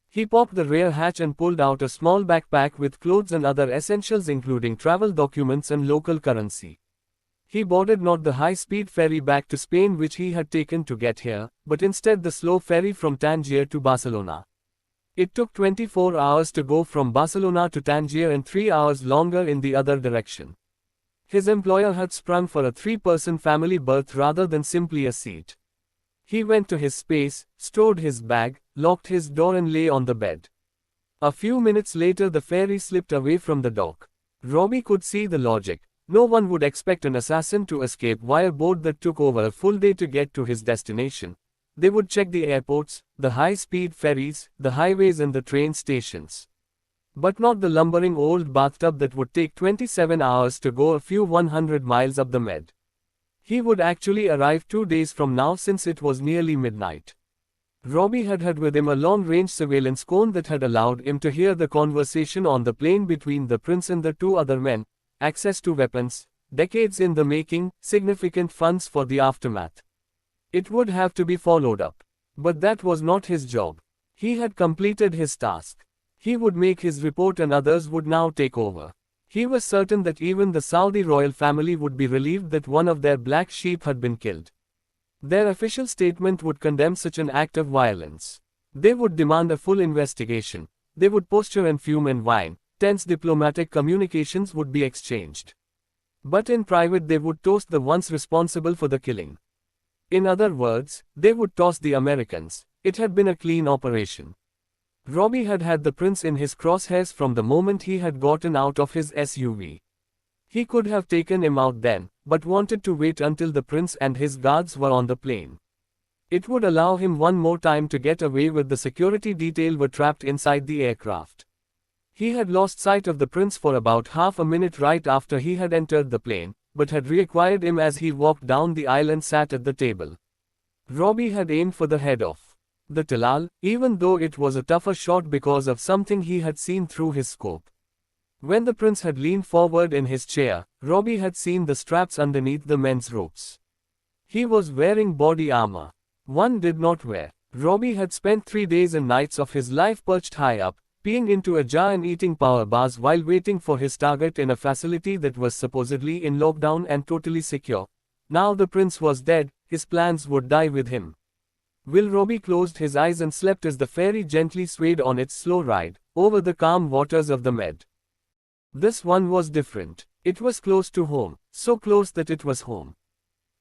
He popped the rear hatch and pulled out a small backpack with clothes and other essentials including travel documents and local currency. He boarded not the high-speed ferry back to Spain which he had taken to get here, but instead the slow ferry from Tangier to Barcelona. It took 24 hours to go from Barcelona to Tangier and 3 hours longer in the other direction. His employer had sprung for a 3-person family berth rather than simply a seat. He went to his space, stored his bag, locked his door and lay on the bed. A few minutes later the ferry slipped away from the dock. Robbie could see the logic. No one would expect an assassin to escape via boat that took over a full day to get to his destination. They would check the airports, the high-speed ferries, the highways and the train stations. But not the lumbering old bathtub that would take 27 hours to go a few 100 miles up the Med. He would actually arrive 2 days from now since it was nearly midnight. Robbie had with him a long-range surveillance cone that had allowed him to hear the conversation on the plane between the prince and the 2 other men, access to weapons, decades in the making, significant funds for the aftermath. It would have to be followed up. But that was not his job. He had completed his task. He would make his report and others would now take over. He was certain that even the Saudi royal family would be relieved that one of their black sheep had been killed. Their official statement would condemn such an act of violence. They would demand a full investigation. They would posture and fume and whine. Tense diplomatic communications would be exchanged. But in private they would toast the ones responsible for the killing. In other words, they would toss the Americans. It had been a clean operation. Robbie had had the prince in his crosshairs from the moment he had gotten out of his SUV. He could have taken him out then, but wanted to wait until the prince and his guards were on the plane. It would allow him one more time to get away with the security detail were trapped inside the aircraft. He had lost sight of the prince for about half a minute right after he had entered the plane, but had reacquired him as he walked down the aisle and sat at the table. Robbie had aimed for the head of the Talal, even though it was a tougher shot because of something he had seen through his scope. When the prince had leaned forward in his chair, Robbie had seen the straps underneath the men's ropes. He was wearing body armor. One did not wear. Robbie had spent 3 days and nights of his life perched high up, peeing into a jar and eating power bars while waiting for his target in a facility that was supposedly in lockdown and totally secure. Now the prince was dead, his plans would die with him. Will Robbie closed his eyes and slept as the ferry gently swayed on its slow ride, over the calm waters of the Med. This one was different. It was close to home, so close that it was home.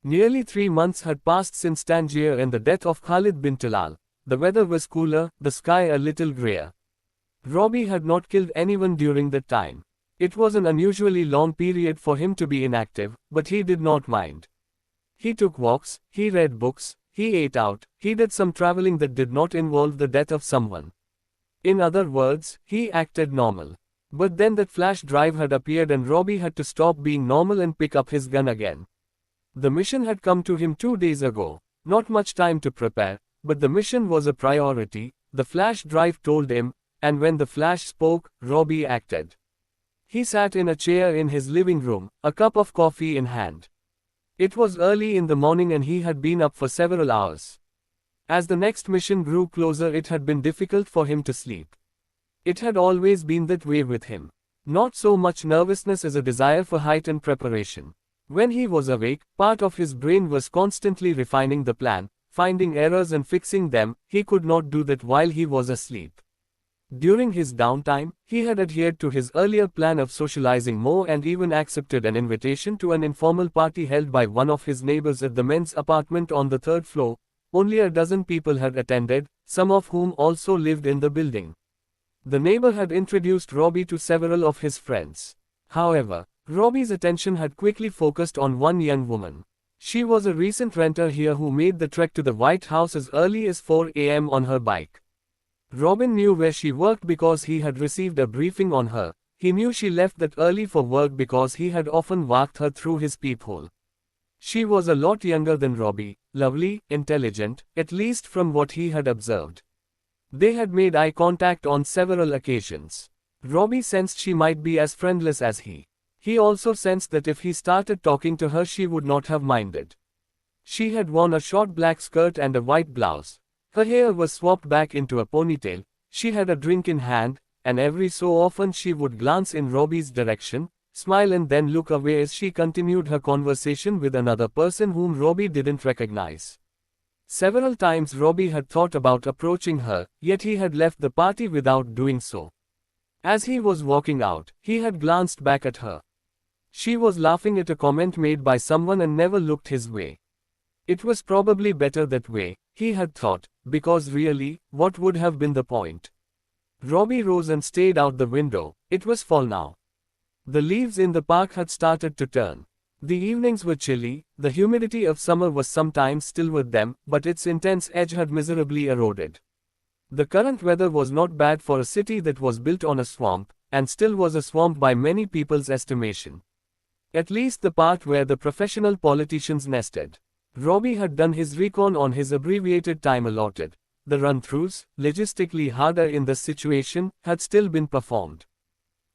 Nearly 3 months had passed since Tangier and the death of Khalid bin Talal. The weather was cooler, the sky a little grayer. Robbie had not killed anyone during that time. It was an unusually long period for him to be inactive, but he did not mind. He took walks, he read books, he ate out, he did some traveling that did not involve the death of someone. In other words, he acted normal. But then that flash drive had appeared and Robbie had to stop being normal and pick up his gun again. The mission had come to him 2 days ago. Not much time to prepare, but the mission was a priority, the flash drive told him, and when the flash spoke, Robbie acted. He sat in a chair in his living room, a cup of coffee in hand. It was early in the morning and he had been up for several hours. As the next mission grew closer, it had been difficult for him to sleep. It had always been that way with him. Not so much nervousness as a desire for heightened preparation. When he was awake, part of his brain was constantly refining the plan, finding errors and fixing them. He could not do that while he was asleep. During his downtime, he had adhered to his earlier plan of socializing more and even accepted an invitation to an informal party held by one of his neighbors at the men's apartment on the third floor. Only a dozen people had attended, some of whom also lived in the building. The neighbor had introduced Robbie to several of his friends. However, Robbie's attention had quickly focused on one young woman. She was a recent renter here who made the trek to the White House as early as 4 a.m. on her bike. Robin knew where she worked because he had received a briefing on her. He knew she left that early for work because he had often walked her through his peephole. She was a lot younger than Robbie, lovely, intelligent, at least from what he had observed. They had made eye contact on several occasions. Robbie sensed she might be as friendless as he. He also sensed that if he started talking to her she would not have minded. She had worn a short black skirt and a white blouse. Her hair was swapped back into a ponytail. She had a drink in hand, and every so often she would glance in Robbie's direction, smile and then look away as she continued her conversation with another person whom Robbie didn't recognize. Several times Robbie had thought about approaching her, yet he had left the party without doing so. As he was walking out, he had glanced back at her. She was laughing at a comment made by someone and never looked his way. It was probably better that way, he had thought, because really, what would have been the point? Robbie rose and stayed out the window. It was fall now. The leaves in the park had started to turn. The evenings were chilly, the humidity of summer was sometimes still with them, but its intense edge had miserably eroded. The current weather was not bad for a city that was built on a swamp, and still was a swamp by many people's estimation. At least the part where the professional politicians nested. Robbie had done his recon on his abbreviated time allotted. The run-throughs, logistically harder in this situation, had still been performed.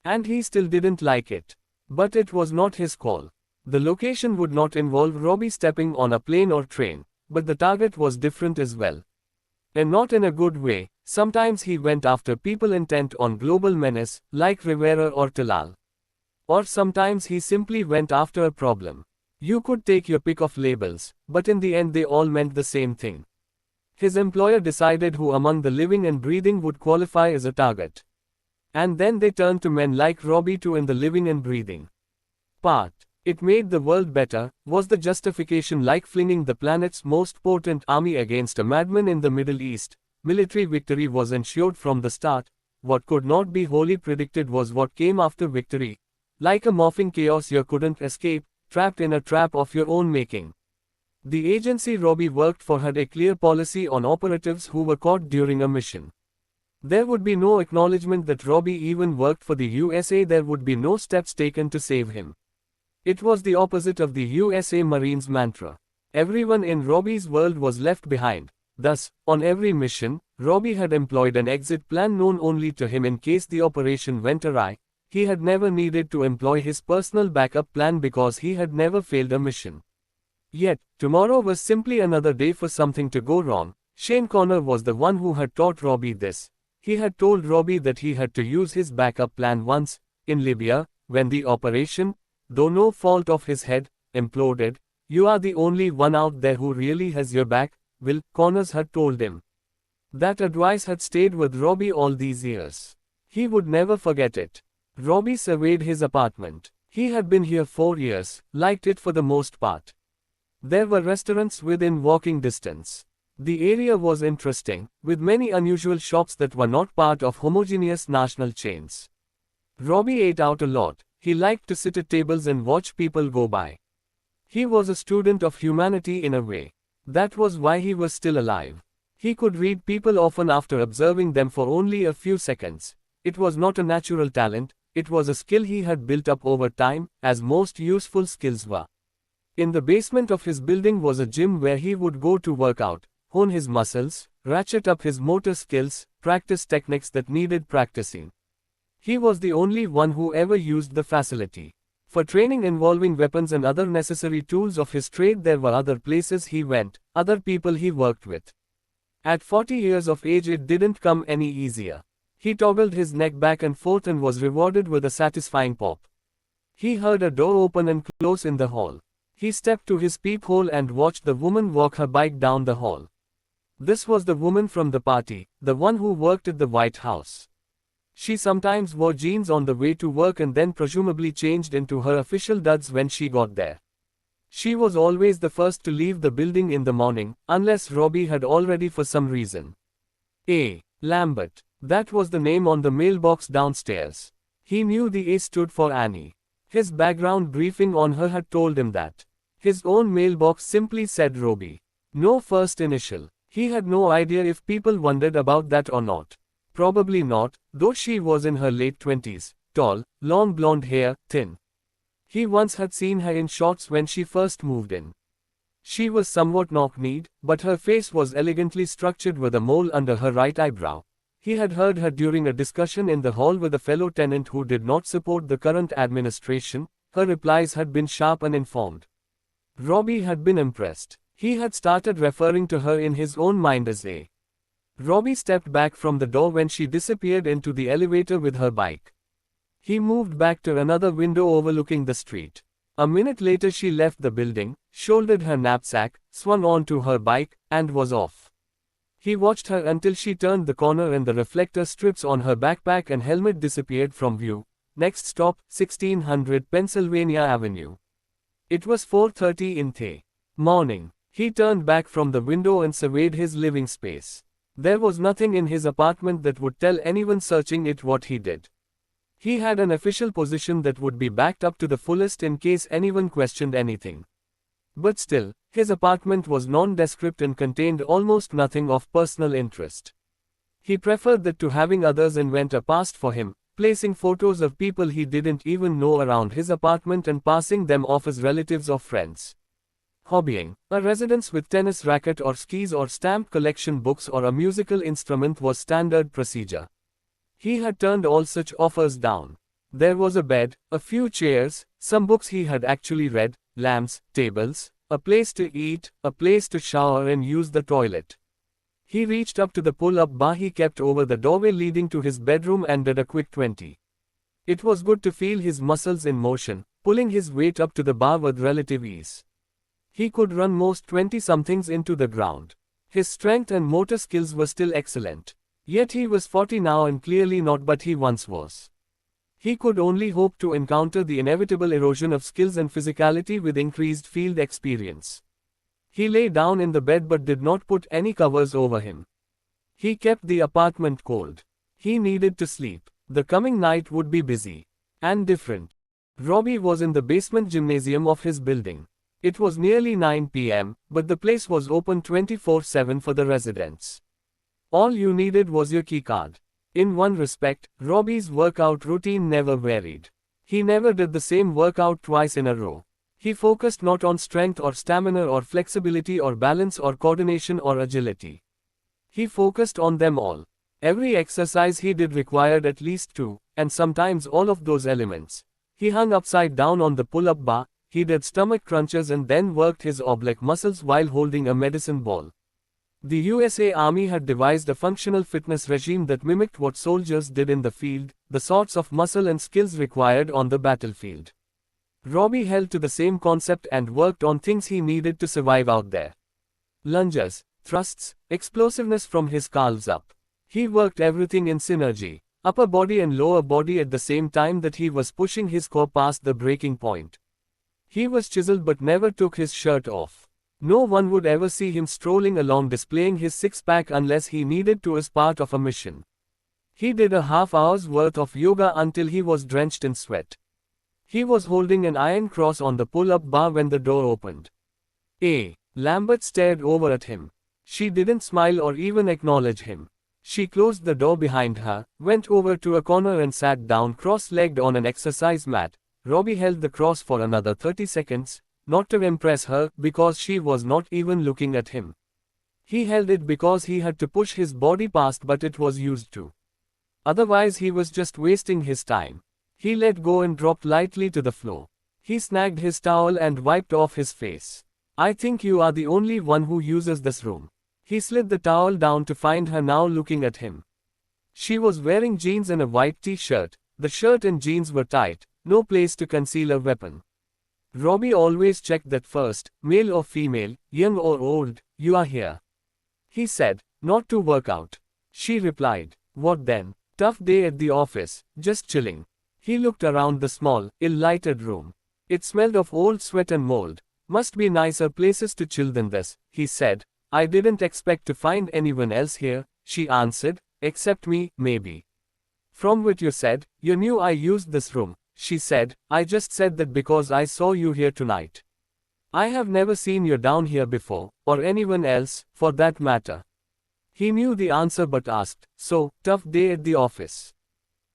And he still didn't like it. But it was not his call. The location would not involve Robbie stepping on a plane or train, but the target was different as well. And not in a good way. Sometimes he went after people intent on global menace, like Rivera or Talal. Or sometimes he simply went after a problem. You could take your pick of labels, but in the end they all meant the same thing. His employer decided who among the living and breathing would qualify as a target. And then they turned to men like Robbie to in the living and breathing part. It made the world better, was the justification like flinging the planet's most potent army against a madman in the Middle East. Military victory was ensured from the start. What could not be wholly predicted was what came after victory. Like a morphing chaos you couldn't escape, trapped in a trap of your own making. The agency Robbie worked for had a clear policy on operatives who were caught during a mission. There would be no acknowledgement that Robbie even worked for the USA. There would be no steps taken to save him. It was the opposite of the USA Marines mantra. Everyone in Robbie's world was left behind. Thus, on every mission, Robbie had employed an exit plan known only to him in case the operation went awry. He had never needed to employ his personal backup plan because he had never failed a mission. Yet, tomorrow was simply another day for something to go wrong. Shane Connor was the one who had taught Robbie this. He had told Robbie that he had to use his backup plan once, in Libya, when the operation, though no fault of his had, imploded. You are the only one out there who really has your back, Will, Connors had told him. That advice had stayed with Robbie all these years. He would never forget it. Robbie surveyed his apartment. He had been here 4 years, liked it for the most part. There were restaurants within walking distance. The area was interesting, with many unusual shops that were not part of homogeneous national chains. Robbie ate out a lot. He liked to sit at tables and watch people go by. He was a student of humanity in a way. That was why he was still alive. He could read people often after observing them for only a few seconds. It was not a natural talent. It was a skill he had built up over time, as most useful skills were. In the basement of his building was a gym where he would go to work out, hone his muscles, ratchet up his motor skills, practice techniques that needed practicing. He was the only one who ever used the facility. For training involving weapons and other necessary tools of his trade, there were other places he went, other people he worked with. At 40 years of age, it didn't come any easier. He toggled his neck back and forth and was rewarded with a satisfying pop. He heard a door open and close in the hall. He stepped to his peephole and watched the woman walk her bike down the hall. This was the woman from the party, the one who worked at the White House. She sometimes wore jeans on the way to work and then presumably changed into her official duds when she got there. She was always the first to leave the building in the morning, unless Robbie had already for some reason. A. Lambert. That was the name on the mailbox downstairs. He knew the A stood for Annie. His background briefing on her had told him that. His own mailbox simply said Robbie. No first initial. He had no idea if people wondered about that or not. Probably not, though she was in her late 20s, tall, long blonde hair, thin. He once had seen her in shorts when she first moved in. She was somewhat knock-kneed, but her face was elegantly structured with a mole under her right eyebrow. He had heard her during a discussion in the hall with a fellow tenant who did not support the current administration. Her replies had been sharp and informed. Robbie had been impressed. He had started referring to her in his own mind as A. Robbie stepped back from the door when she disappeared into the elevator with her bike. He moved back to another window overlooking the street. A minute later she left the building, shouldered her knapsack, swung onto her bike, and was off. He watched her until she turned the corner and the reflector strips on her backpack and helmet disappeared from view. Next stop, 1600 Pennsylvania Avenue. It was 4:30 in the morning. He turned back from the window and surveyed his living space. There was nothing in his apartment that would tell anyone searching it what he did. He had an official position that would be backed up to the fullest in case anyone questioned anything. But still, his apartment was nondescript and contained almost nothing of personal interest. He preferred that to having others invent a past for him, placing photos of people he didn't even know around his apartment and passing them off as relatives or friends. Hobbying, a residence with tennis racket or skis or stamp collection books or a musical instrument was standard procedure. He had turned all such offers down. There was a bed, a few chairs, some books he had actually read, lamps, tables, a place to eat, a place to shower and use the toilet. He reached up to the pull-up bar he kept over the doorway leading to his bedroom and did a quick 20. It was good to feel his muscles in motion, pulling his weight up to the bar with relative ease. He could run most 20-somethings into the ground. His strength and motor skills were still excellent. Yet he was 40 now and clearly not but he once was. He could only hope to encounter the inevitable erosion of skills and physicality with increased field experience. He lay down in the bed but did not put any covers over him. He kept the apartment cold. He needed to sleep. The coming night would be busy. And different. Robbie was in the basement gymnasium of his building. It was nearly 9 p.m., but the place was open 24/7 for the residents. All you needed was your keycard. In one respect, Robbie's workout routine never varied. He never did the same workout twice in a row. He focused not on strength or stamina or flexibility or balance or coordination or agility. He focused on them all. Every exercise he did required at least two, and sometimes all of those elements. He hung upside down on the pull-up bar, he did stomach crunches and then worked his oblique muscles while holding a medicine ball. The USA Army had devised a functional fitness regime that mimicked what soldiers did in the field, the sorts of muscle and skills required on the battlefield. Robbie held to the same concept and worked on things he needed to survive out there. Lunges, thrusts, explosiveness from his calves up. He worked everything in synergy, upper body and lower body at the same time that he was pushing his core past the breaking point. He was chiseled but never took his shirt off. No one would ever see him strolling along displaying his six-pack unless he needed to as part of a mission. He did a half-hour's worth of yoga until he was drenched in sweat. He was holding an iron cross on the pull-up bar when the door opened. A. Lambert stared over at him. She didn't smile or even acknowledge him. She closed the door behind her, went over to a corner and sat down cross-legged on an exercise mat. Robbie held the cross for another 30 seconds, not to impress her, because she was not even looking at him. He held it because he had to push his body past, but it was used to. Otherwise he was just wasting his time. He let go and dropped lightly to the floor. He snagged his towel and wiped off his face. I think you are the only one who uses this room. He slid the towel down to find her now looking at him. She was wearing jeans and a white t-shirt. The shirt and jeans were tight, no place to conceal a weapon. Robbie always checked that first, male or female, young or old. You are here, he said, not to work out. She replied, what then? Tough day at the office, just chilling. He looked around the small, ill-lighted room. It smelled of old sweat and mold. Must be nicer places to chill than this, he said. I didn't expect to find anyone else here, she answered, except me, maybe. From what you said, you knew I used this room, she said. I just said that because I saw you here tonight. I have never seen you down here before, or anyone else, for that matter. He knew the answer but asked, so, tough day at the office.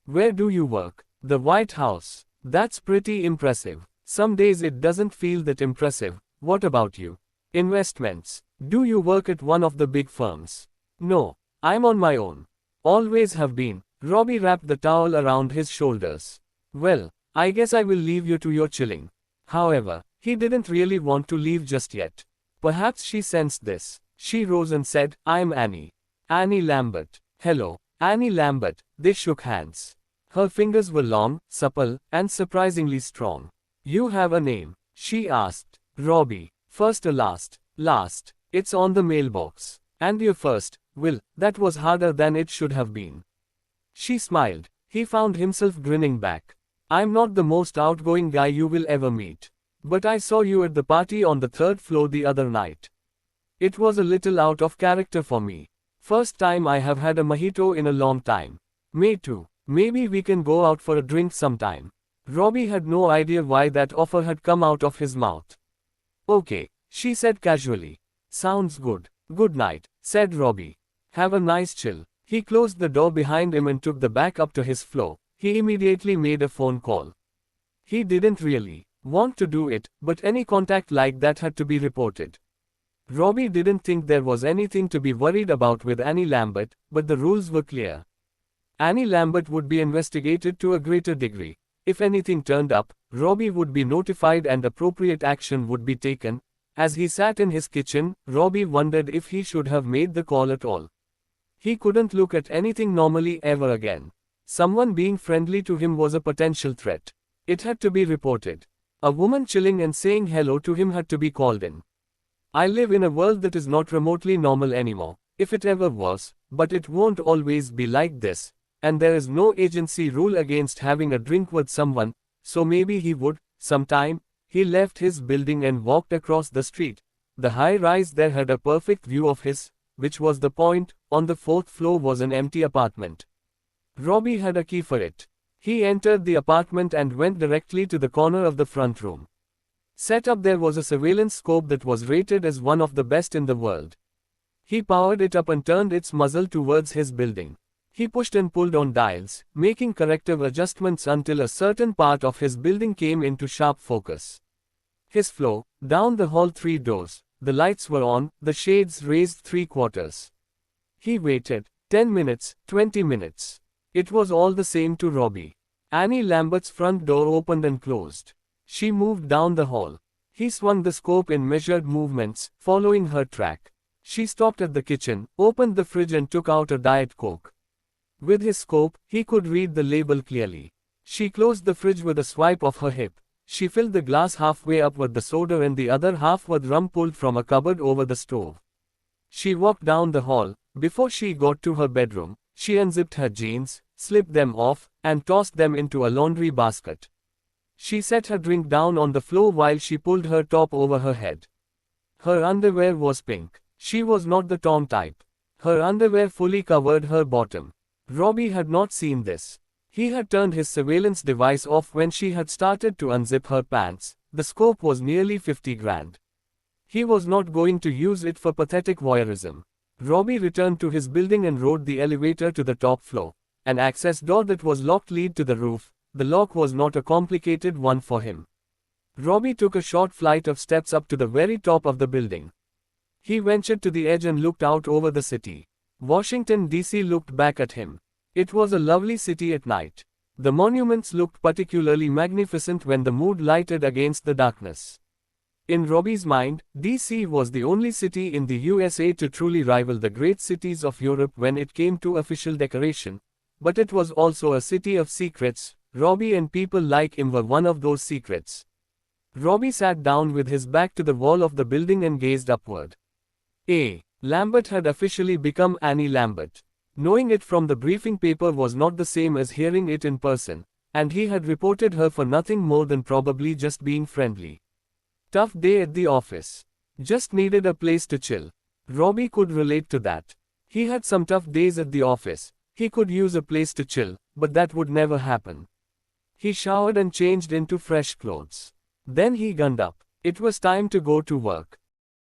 Where do you work? The White House. That's pretty impressive. Some days it doesn't feel that impressive. What about you? Investments. Do you work at one of the big firms? No. I'm on my own. Always have been. Robbie wrapped the towel around his shoulders. Well, I guess I will leave you to your chilling. However, he didn't really want to leave just yet. Perhaps she sensed this. She rose and said, I'm Annie. Annie Lambert. Hello, Annie Lambert. They shook hands. Her fingers were long, supple, and surprisingly strong. You have a name? She asked. Robbie. First or last? Last. It's on the mailbox. And your first? Will. That was harder than it should have been. She smiled. He found himself grinning back. I'm not the most outgoing guy you will ever meet. But I saw you at the party on the 3rd floor the other night. It was a little out of character for me. First time I have had a mojito in a long time. Me too. Maybe we can go out for a drink sometime. Robbie had no idea why that offer had come out of his mouth. Okay, she said casually. Sounds good. Good night, said Robbie. Have a nice chill. He closed the door behind him and took the back up to his floor. He immediately made a phone call. He didn't really want to do it, but any contact like that had to be reported. Robbie didn't think there was anything to be worried about with Annie Lambert, but the rules were clear. Annie Lambert would be investigated to a greater degree. If anything turned up, Robbie would be notified and appropriate action would be taken. As he sat in his kitchen, Robbie wondered if he should have made the call at all. He couldn't look at anything normally ever again. Someone being friendly to him was a potential threat. It had to be reported. A woman chilling and saying hello to him had to be called in. I live in a world that is not remotely normal anymore, if it ever was, but it won't always be like this, and there is no agency rule against having a drink with someone, so maybe he would, sometime. He left his building and walked across the street. The high-rise there had a perfect view of his, which was the point. On the 4th floor was an empty apartment. Robbie had a key for it. He entered the apartment and went directly to the corner of the front room. Set up there was a surveillance scope that was rated as one of the best in the world. He powered it up and turned its muzzle towards his building. He pushed and pulled on dials, making corrective adjustments until a certain part of his building came into sharp focus. His floor, down the hall 3 doors, the lights were on, the shades raised 3/4. He waited, 10 minutes, 20 minutes. It was all the same to Robbie. Annie Lambert's front door opened and closed. She moved down the hall. He swung the scope in measured movements, following her track. She stopped at the kitchen, opened the fridge and took out a Diet Coke. With his scope, he could read the label clearly. She closed the fridge with a swipe of her hip. She filled the glass halfway up with the soda and the other half with rum pulled from a cupboard over the stove. She walked down the hall. Before she got to her bedroom, she unzipped her jeans, slipped them off, and tossed them into a laundry basket. She set her drink down on the floor while she pulled her top over her head. Her underwear was pink. She was not the Tom type. Her underwear fully covered her bottom. Robbie had not seen this. He had turned his surveillance device off when she had started to unzip her pants. The scope was nearly 50 grand. He was not going to use it for pathetic voyeurism. Robbie returned to his building and rode the elevator to the top floor. An access door that was locked led to the roof. The lock was not a complicated one for him. Robbie took a short flight of steps up to the very top of the building. He ventured to the edge and looked out over the city. Washington, D.C. looked back at him. It was a lovely city at night. The monuments looked particularly magnificent when the mood lighted against the darkness. In Robbie's mind, D.C. was the only city in the USA to truly rival the great cities of Europe when it came to official decoration, but it was also a city of secrets. Robbie and people like him were one of those secrets. Robbie sat down with his back to the wall of the building and gazed upward. A. Lambert had officially become Annie Lambert. Knowing it from the briefing paper was not the same as hearing it in person, and he had reported her for nothing more than probably just being friendly. Tough day at the office. Just needed a place to chill. Robbie could relate to that. He had some tough days at the office. He could use a place to chill, but that would never happen. He showered and changed into fresh clothes. Then he gunned up. It was time to go to work.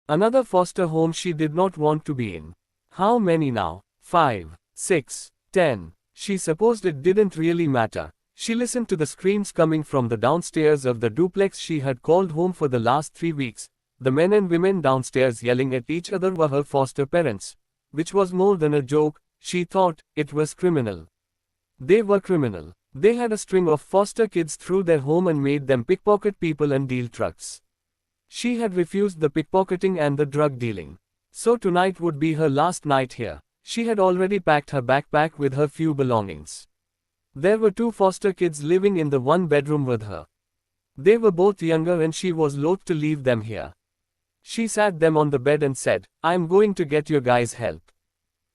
Another foster home she did not want to be in. How many now? 5, 6, 10. She supposed it didn't really matter. She listened to the screams coming from the downstairs of the duplex she had called home for the last 3 weeks. The men and women downstairs yelling at each other were her foster parents. Which was more than a joke, she thought. It was criminal. They were criminal. They had a string of foster kids through their home and made them pickpocket people and deal drugs. She had refused the pickpocketing and the drug dealing. So tonight would be her last night here. She had already packed her backpack with her few belongings. There were 2 foster kids living in the one bedroom with her. They were both younger and she was loath to leave them here. She sat them on the bed and said, "I'm going to get your guys help.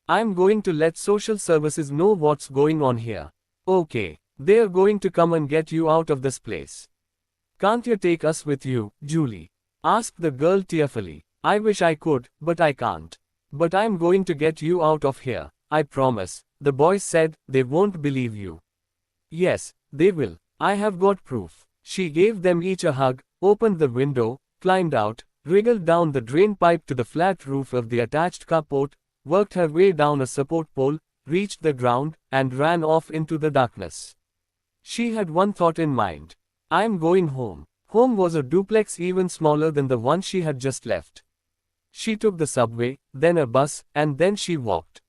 I'm going to let social services know what's going on here. Okay. They're going to come and get you out of this place. Can't you take us with you, Julie?" asked the girl tearfully. "I wish I could, but I can't. But I'm going to get you out of here, I promise." The boys said. "They won't believe you." "Yes, they will. I have got proof." She gave them each a hug, opened the window, climbed out, wriggled down the drain pipe to the flat roof of the attached carport, worked her way down a support pole, reached the ground, and ran off into the darkness. She had one thought in mind. "I'm going home." Home was a duplex even smaller than the one she had just left. She took the subway, then a bus, and then she walked.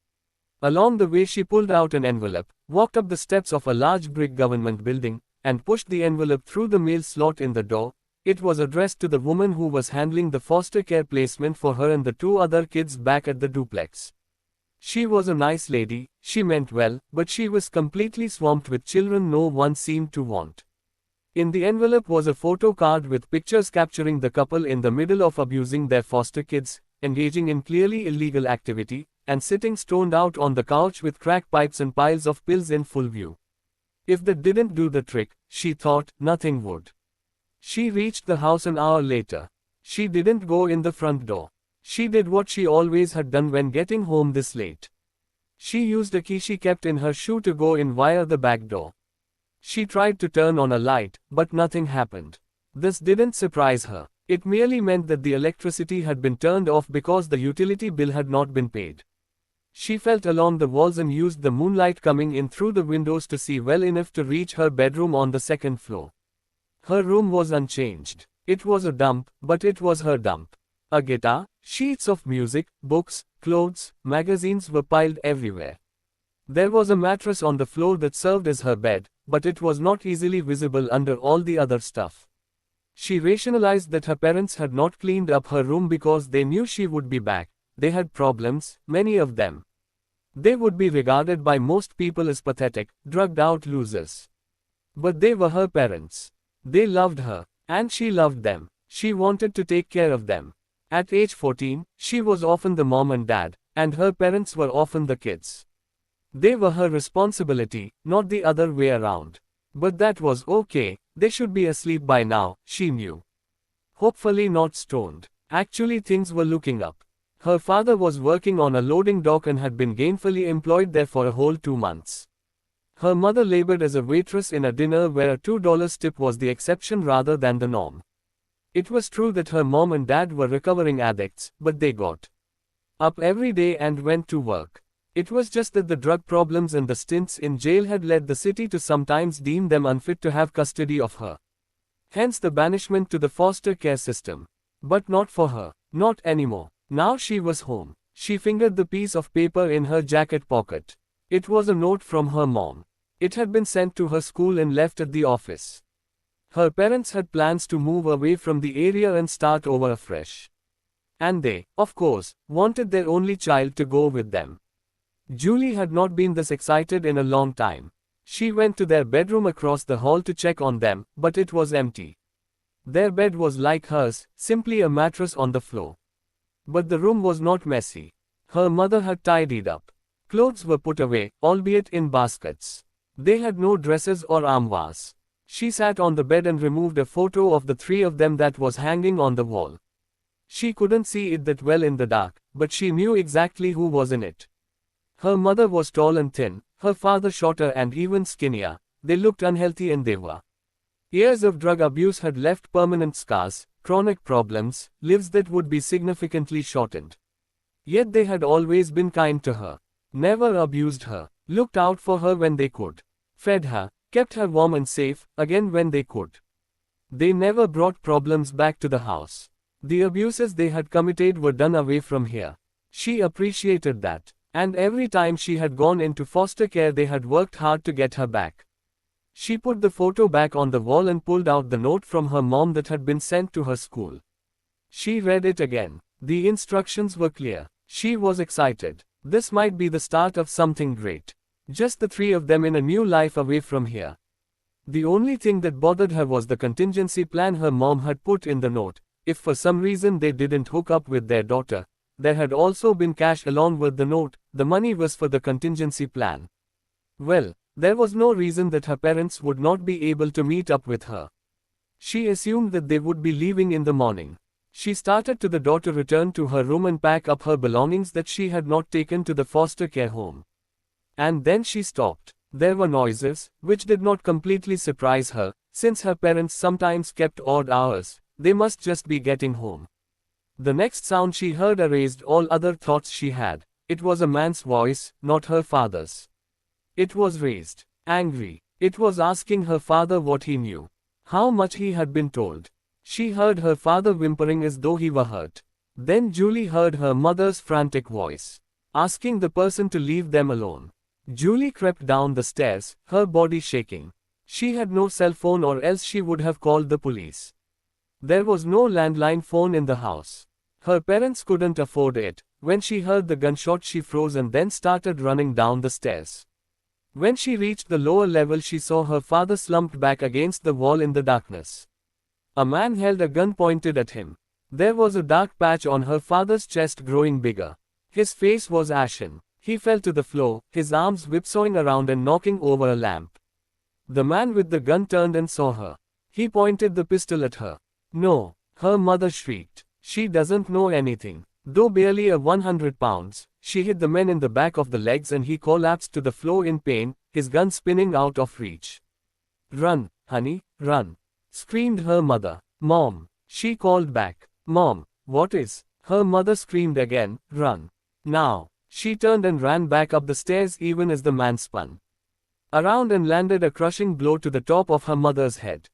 Along the way she pulled out an envelope, walked up the steps of a large brick government building, and pushed the envelope through the mail slot in the door. It was addressed to the woman who was handling the foster care placement for her and the 2 other kids back at the duplex. She was a nice lady, she meant well, but she was completely swamped with children no one seemed to want. In the envelope was a photo card with pictures capturing the couple in the middle of abusing their foster kids, engaging in clearly illegal activity, and sitting stoned out on the couch with crack pipes and piles of pills in full view. If that didn't do the trick, she thought, nothing would. She reached the house an hour later. She didn't go in the front door. She did what she always had done when getting home this late. She used a key she kept in her shoe to go in via the back door. She tried to turn on a light, but nothing happened. This didn't surprise her. It merely meant that the electricity had been turned off because the utility bill had not been paid. She felt along the walls and used the moonlight coming in through the windows to see well enough to reach her bedroom on the 2nd floor. Her room was unchanged. It was a dump, but it was her dump. A guitar, sheets of music, books, clothes, magazines were piled everywhere. There was a mattress on the floor that served as her bed, but it was not easily visible under all the other stuff. She rationalized that her parents had not cleaned up her room because they knew she would be back. They had problems, many of them. They would be regarded by most people as pathetic, drugged-out losers. But they were her parents. They loved her, and she loved them. She wanted to take care of them. At age 14, she was often the mom and dad, and her parents were often the kids. They were her responsibility, not the other way around. But that was okay. They should be asleep by now, she knew. Hopefully not stoned. Actually things were looking up. Her father was working on a loading dock and had been gainfully employed there for a whole 2 months. Her mother labored as a waitress in a dinner where a $2 tip was the exception rather than the norm. It was true that her mom and dad were recovering addicts, but they got up every day and went to work. It was just that the drug problems and the stints in jail had led the city to sometimes deem them unfit to have custody of her. Hence the banishment to the foster care system. But not for her. Not anymore. Now she was home. She fingered the piece of paper in her jacket pocket. It was a note from her mom. It had been sent to her school and left at the office. Her parents had plans to move away from the area and start over afresh. And they, of course, wanted their only child to go with them. Julie had not been this excited in a long time. She went to their bedroom across the hall to check on them, but it was empty. Their bed was like hers, simply a mattress on the floor. But the room was not messy. Her mother had tidied up. Clothes were put away, albeit in baskets. They had no dresses or armoires. She sat on the bed and removed a photo of the three of them that was hanging on the wall. She couldn't see it that well in the dark, but she knew exactly who was in it. Her mother was tall and thin, her father shorter and even skinnier. They looked unhealthy and they were. Years of drug abuse had left permanent scars, chronic problems, lives that would be significantly shortened. Yet they had always been kind to her. Never abused her, looked out for her when they could. Fed her, kept her warm and safe, again when they could. They never brought problems back to the house. The abuses they had committed were done away from here. She appreciated that. And every time she had gone into foster care they had worked hard to get her back. She put the photo back on the wall and pulled out the note from her mom that had been sent to her school. She read it again. The instructions were clear. She was excited. This might be the start of something great. Just the three of them in a new life away from here. The only thing that bothered her was the contingency plan her mom had put in the note. If for some reason they didn't hook up with their daughter, there had also been cash along with the note. The money was for the contingency plan. Well, there was no reason that her parents would not be able to meet up with her. She assumed that they would be leaving in the morning. She started to the door to return to her room and pack up her belongings that she had not taken to the foster care home. And then she stopped. There were noises, which did not completely surprise her, since her parents sometimes kept odd hours. They must just be getting home. The next sound she heard erased all other thoughts she had. It was a man's voice, not her father's. It was raised, angry. It was asking her father what he knew. How much he had been told. She heard her father whimpering as though he were hurt. Then Julie heard her mother's frantic voice, asking the person to leave them alone. Julie crept down the stairs, her body shaking. She had no cell phone or else she would have called the police. There was no landline phone in the house. Her parents couldn't afford it. When she heard the gunshot she froze and then started running down the stairs. When she reached the lower level she saw her father slumped back against the wall in the darkness. A man held a gun pointed at him. There was a dark patch on her father's chest growing bigger. His face was ashen. He fell to the floor, his arms whipsawing around and knocking over a lamp. The man with the gun turned and saw her. He pointed the pistol at her. No, her mother shrieked. She doesn't know anything. Though barely a 100 pounds, she hit the man in the back of the legs and he collapsed to the floor in pain, his gun spinning out of reach. Run, honey, run, screamed her mother. Mom, she called back. Mom, what is? Her mother screamed again, run. Now. She turned and ran back up the stairs even as the man spun around and landed a crushing blow to the top of her mother's head.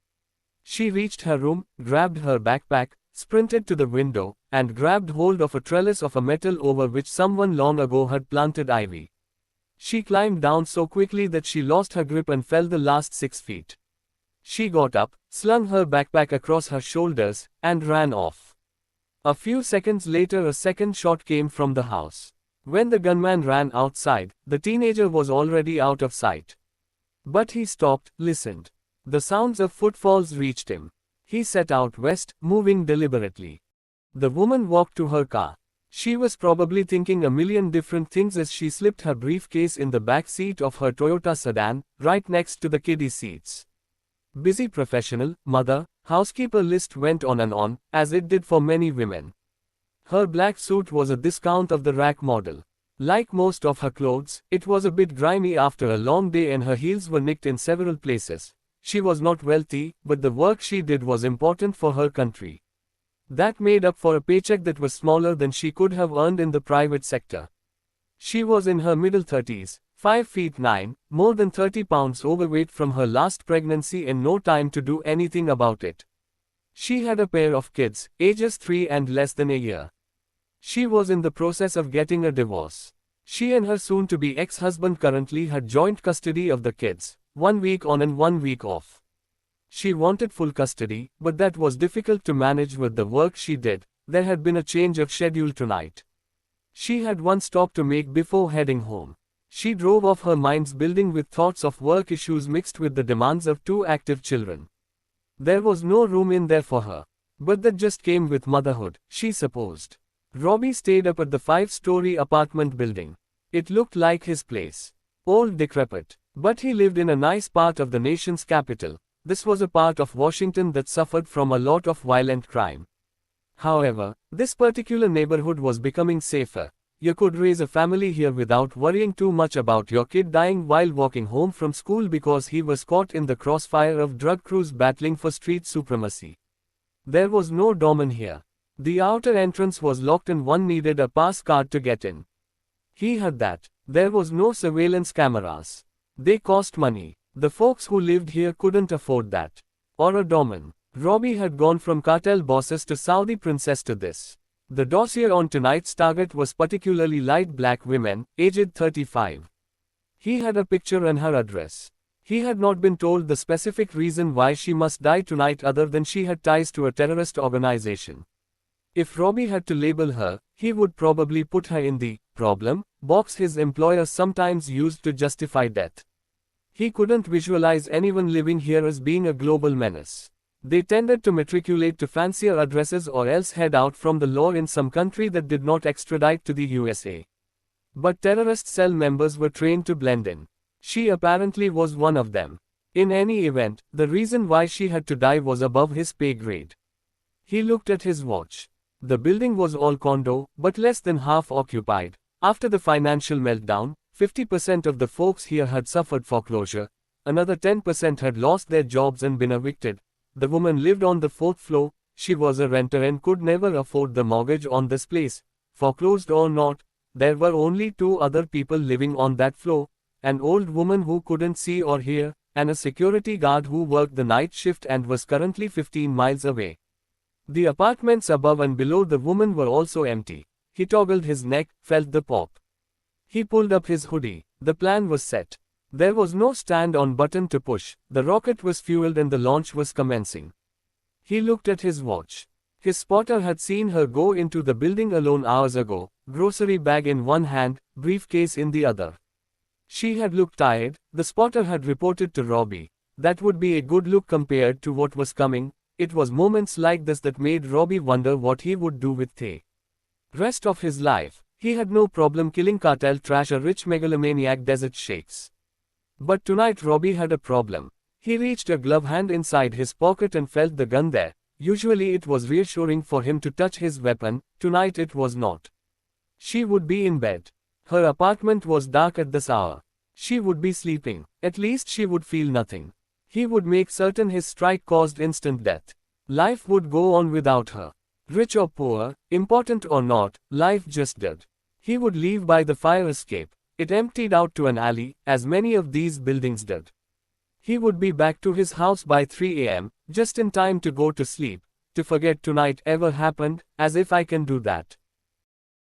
She reached her room, grabbed her backpack, sprinted to the window, and grabbed hold of a trellis of a metal over which someone long ago had planted ivy. She climbed down so quickly that she lost her grip and fell the last 6 feet. She got up, slung her backpack across her shoulders, and ran off. A few seconds later a second shot came from the house. When the gunman ran outside, the teenager was already out of sight. But he stopped, listened. The sounds of footfalls reached him. He set out west, moving deliberately. The woman walked to her car. She was probably thinking a million different things as she slipped her briefcase in the back seat of her Toyota sedan, right next to the kiddie seats. Busy professional, mother, housekeeper list went on and on, as it did for many women. Her black suit was a discount of the rack model. Like most of her clothes, it was a bit grimy after a long day and her heels were nicked in several places. She was not wealthy, but the work she did was important for her country. That made up for a paycheck that was smaller than she could have earned in the private sector. She was in her middle 30s, 5 feet 9, more than 30 pounds overweight from her last pregnancy and no time to do anything about it. She had a pair of kids, ages 3 and less than a year. She was in the process of getting a divorce. She and her soon-to-be ex-husband currently had joint custody of the kids, 1 week on and 1 week off. She wanted full custody, but that was difficult to manage with the work she did. There had been a change of schedule tonight. She had one stop to make before heading home. She drove off her mind's building with thoughts of work issues mixed with the demands of 2 active children. There was no room in there for her. But that just came with motherhood, she supposed. Robbie stayed up at the 5-story apartment building. It looked like his place. Old, decrepit. But he lived in a nice part of the nation's capital. This was a part of Washington that suffered from a lot of violent crime. However, this particular neighborhood was becoming safer. You could raise a family here without worrying too much about your kid dying while walking home from school because he was caught in the crossfire of drug crews battling for street supremacy. There was no doorman here. The outer entrance was locked and one needed a pass card to get in. He had that. There was no surveillance cameras. They cost money. The folks who lived here couldn't afford that. Or a doorman. Robbie had gone from cartel bosses to Saudi princess to this. The dossier on tonight's target was particularly light black women, aged 35. He had a picture and her address. He had not been told the specific reason why she must die tonight other than she had ties to a terrorist organization. If Robbie had to label her, he would probably put her in the problem box his employer sometimes used to justify death. He couldn't visualize anyone living here as being a global menace. They tended to matriculate to fancier addresses or else head out from the law in some country that did not extradite to the USA. But terrorist cell members were trained to blend in. She apparently was one of them. In any event, the reason why she had to die was above his pay grade. He looked at his watch. The building was all condo, but less than half occupied. After the financial meltdown, 50% of the folks here had suffered foreclosure. Another 10% had lost their jobs and been evicted. The woman lived on the 4th floor. She was a renter and could never afford the mortgage on this place. Foreclosed or not, there were only 2 other people living on that floor. An old woman who couldn't see or hear, and a security guard who worked the night shift and was currently 15 miles away. The apartments above and below the woman were also empty. He toggled his neck, felt the pop. He pulled up his hoodie. The plan was set. There was no stand-on button to push. The rocket was fueled and the launch was commencing. He looked at his watch. His spotter had seen her go into the building alone hours ago, grocery bag in one hand, briefcase in the other. She had looked tired, the spotter had reported to Robbie. That would be a good look compared to what was coming. It was moments like this that made Robbie wonder what he would do with the rest of his life. He had no problem killing cartel trash or rich megalomaniac desert sheikhs. But tonight Robbie had a problem. He reached a glove hand inside his pocket and felt the gun there. Usually it was reassuring for him to touch his weapon, tonight it was not. She would be in bed. Her apartment was dark at this hour. She would be sleeping. At least she would feel nothing. He would make certain his strike caused instant death. Life would go on without her. Rich or poor, important or not, life just did. He would leave by the fire escape. It emptied out to an alley, as many of these buildings did. He would be back to his house by 3 a.m., just in time to go to sleep, to forget tonight ever happened, as if I can do that.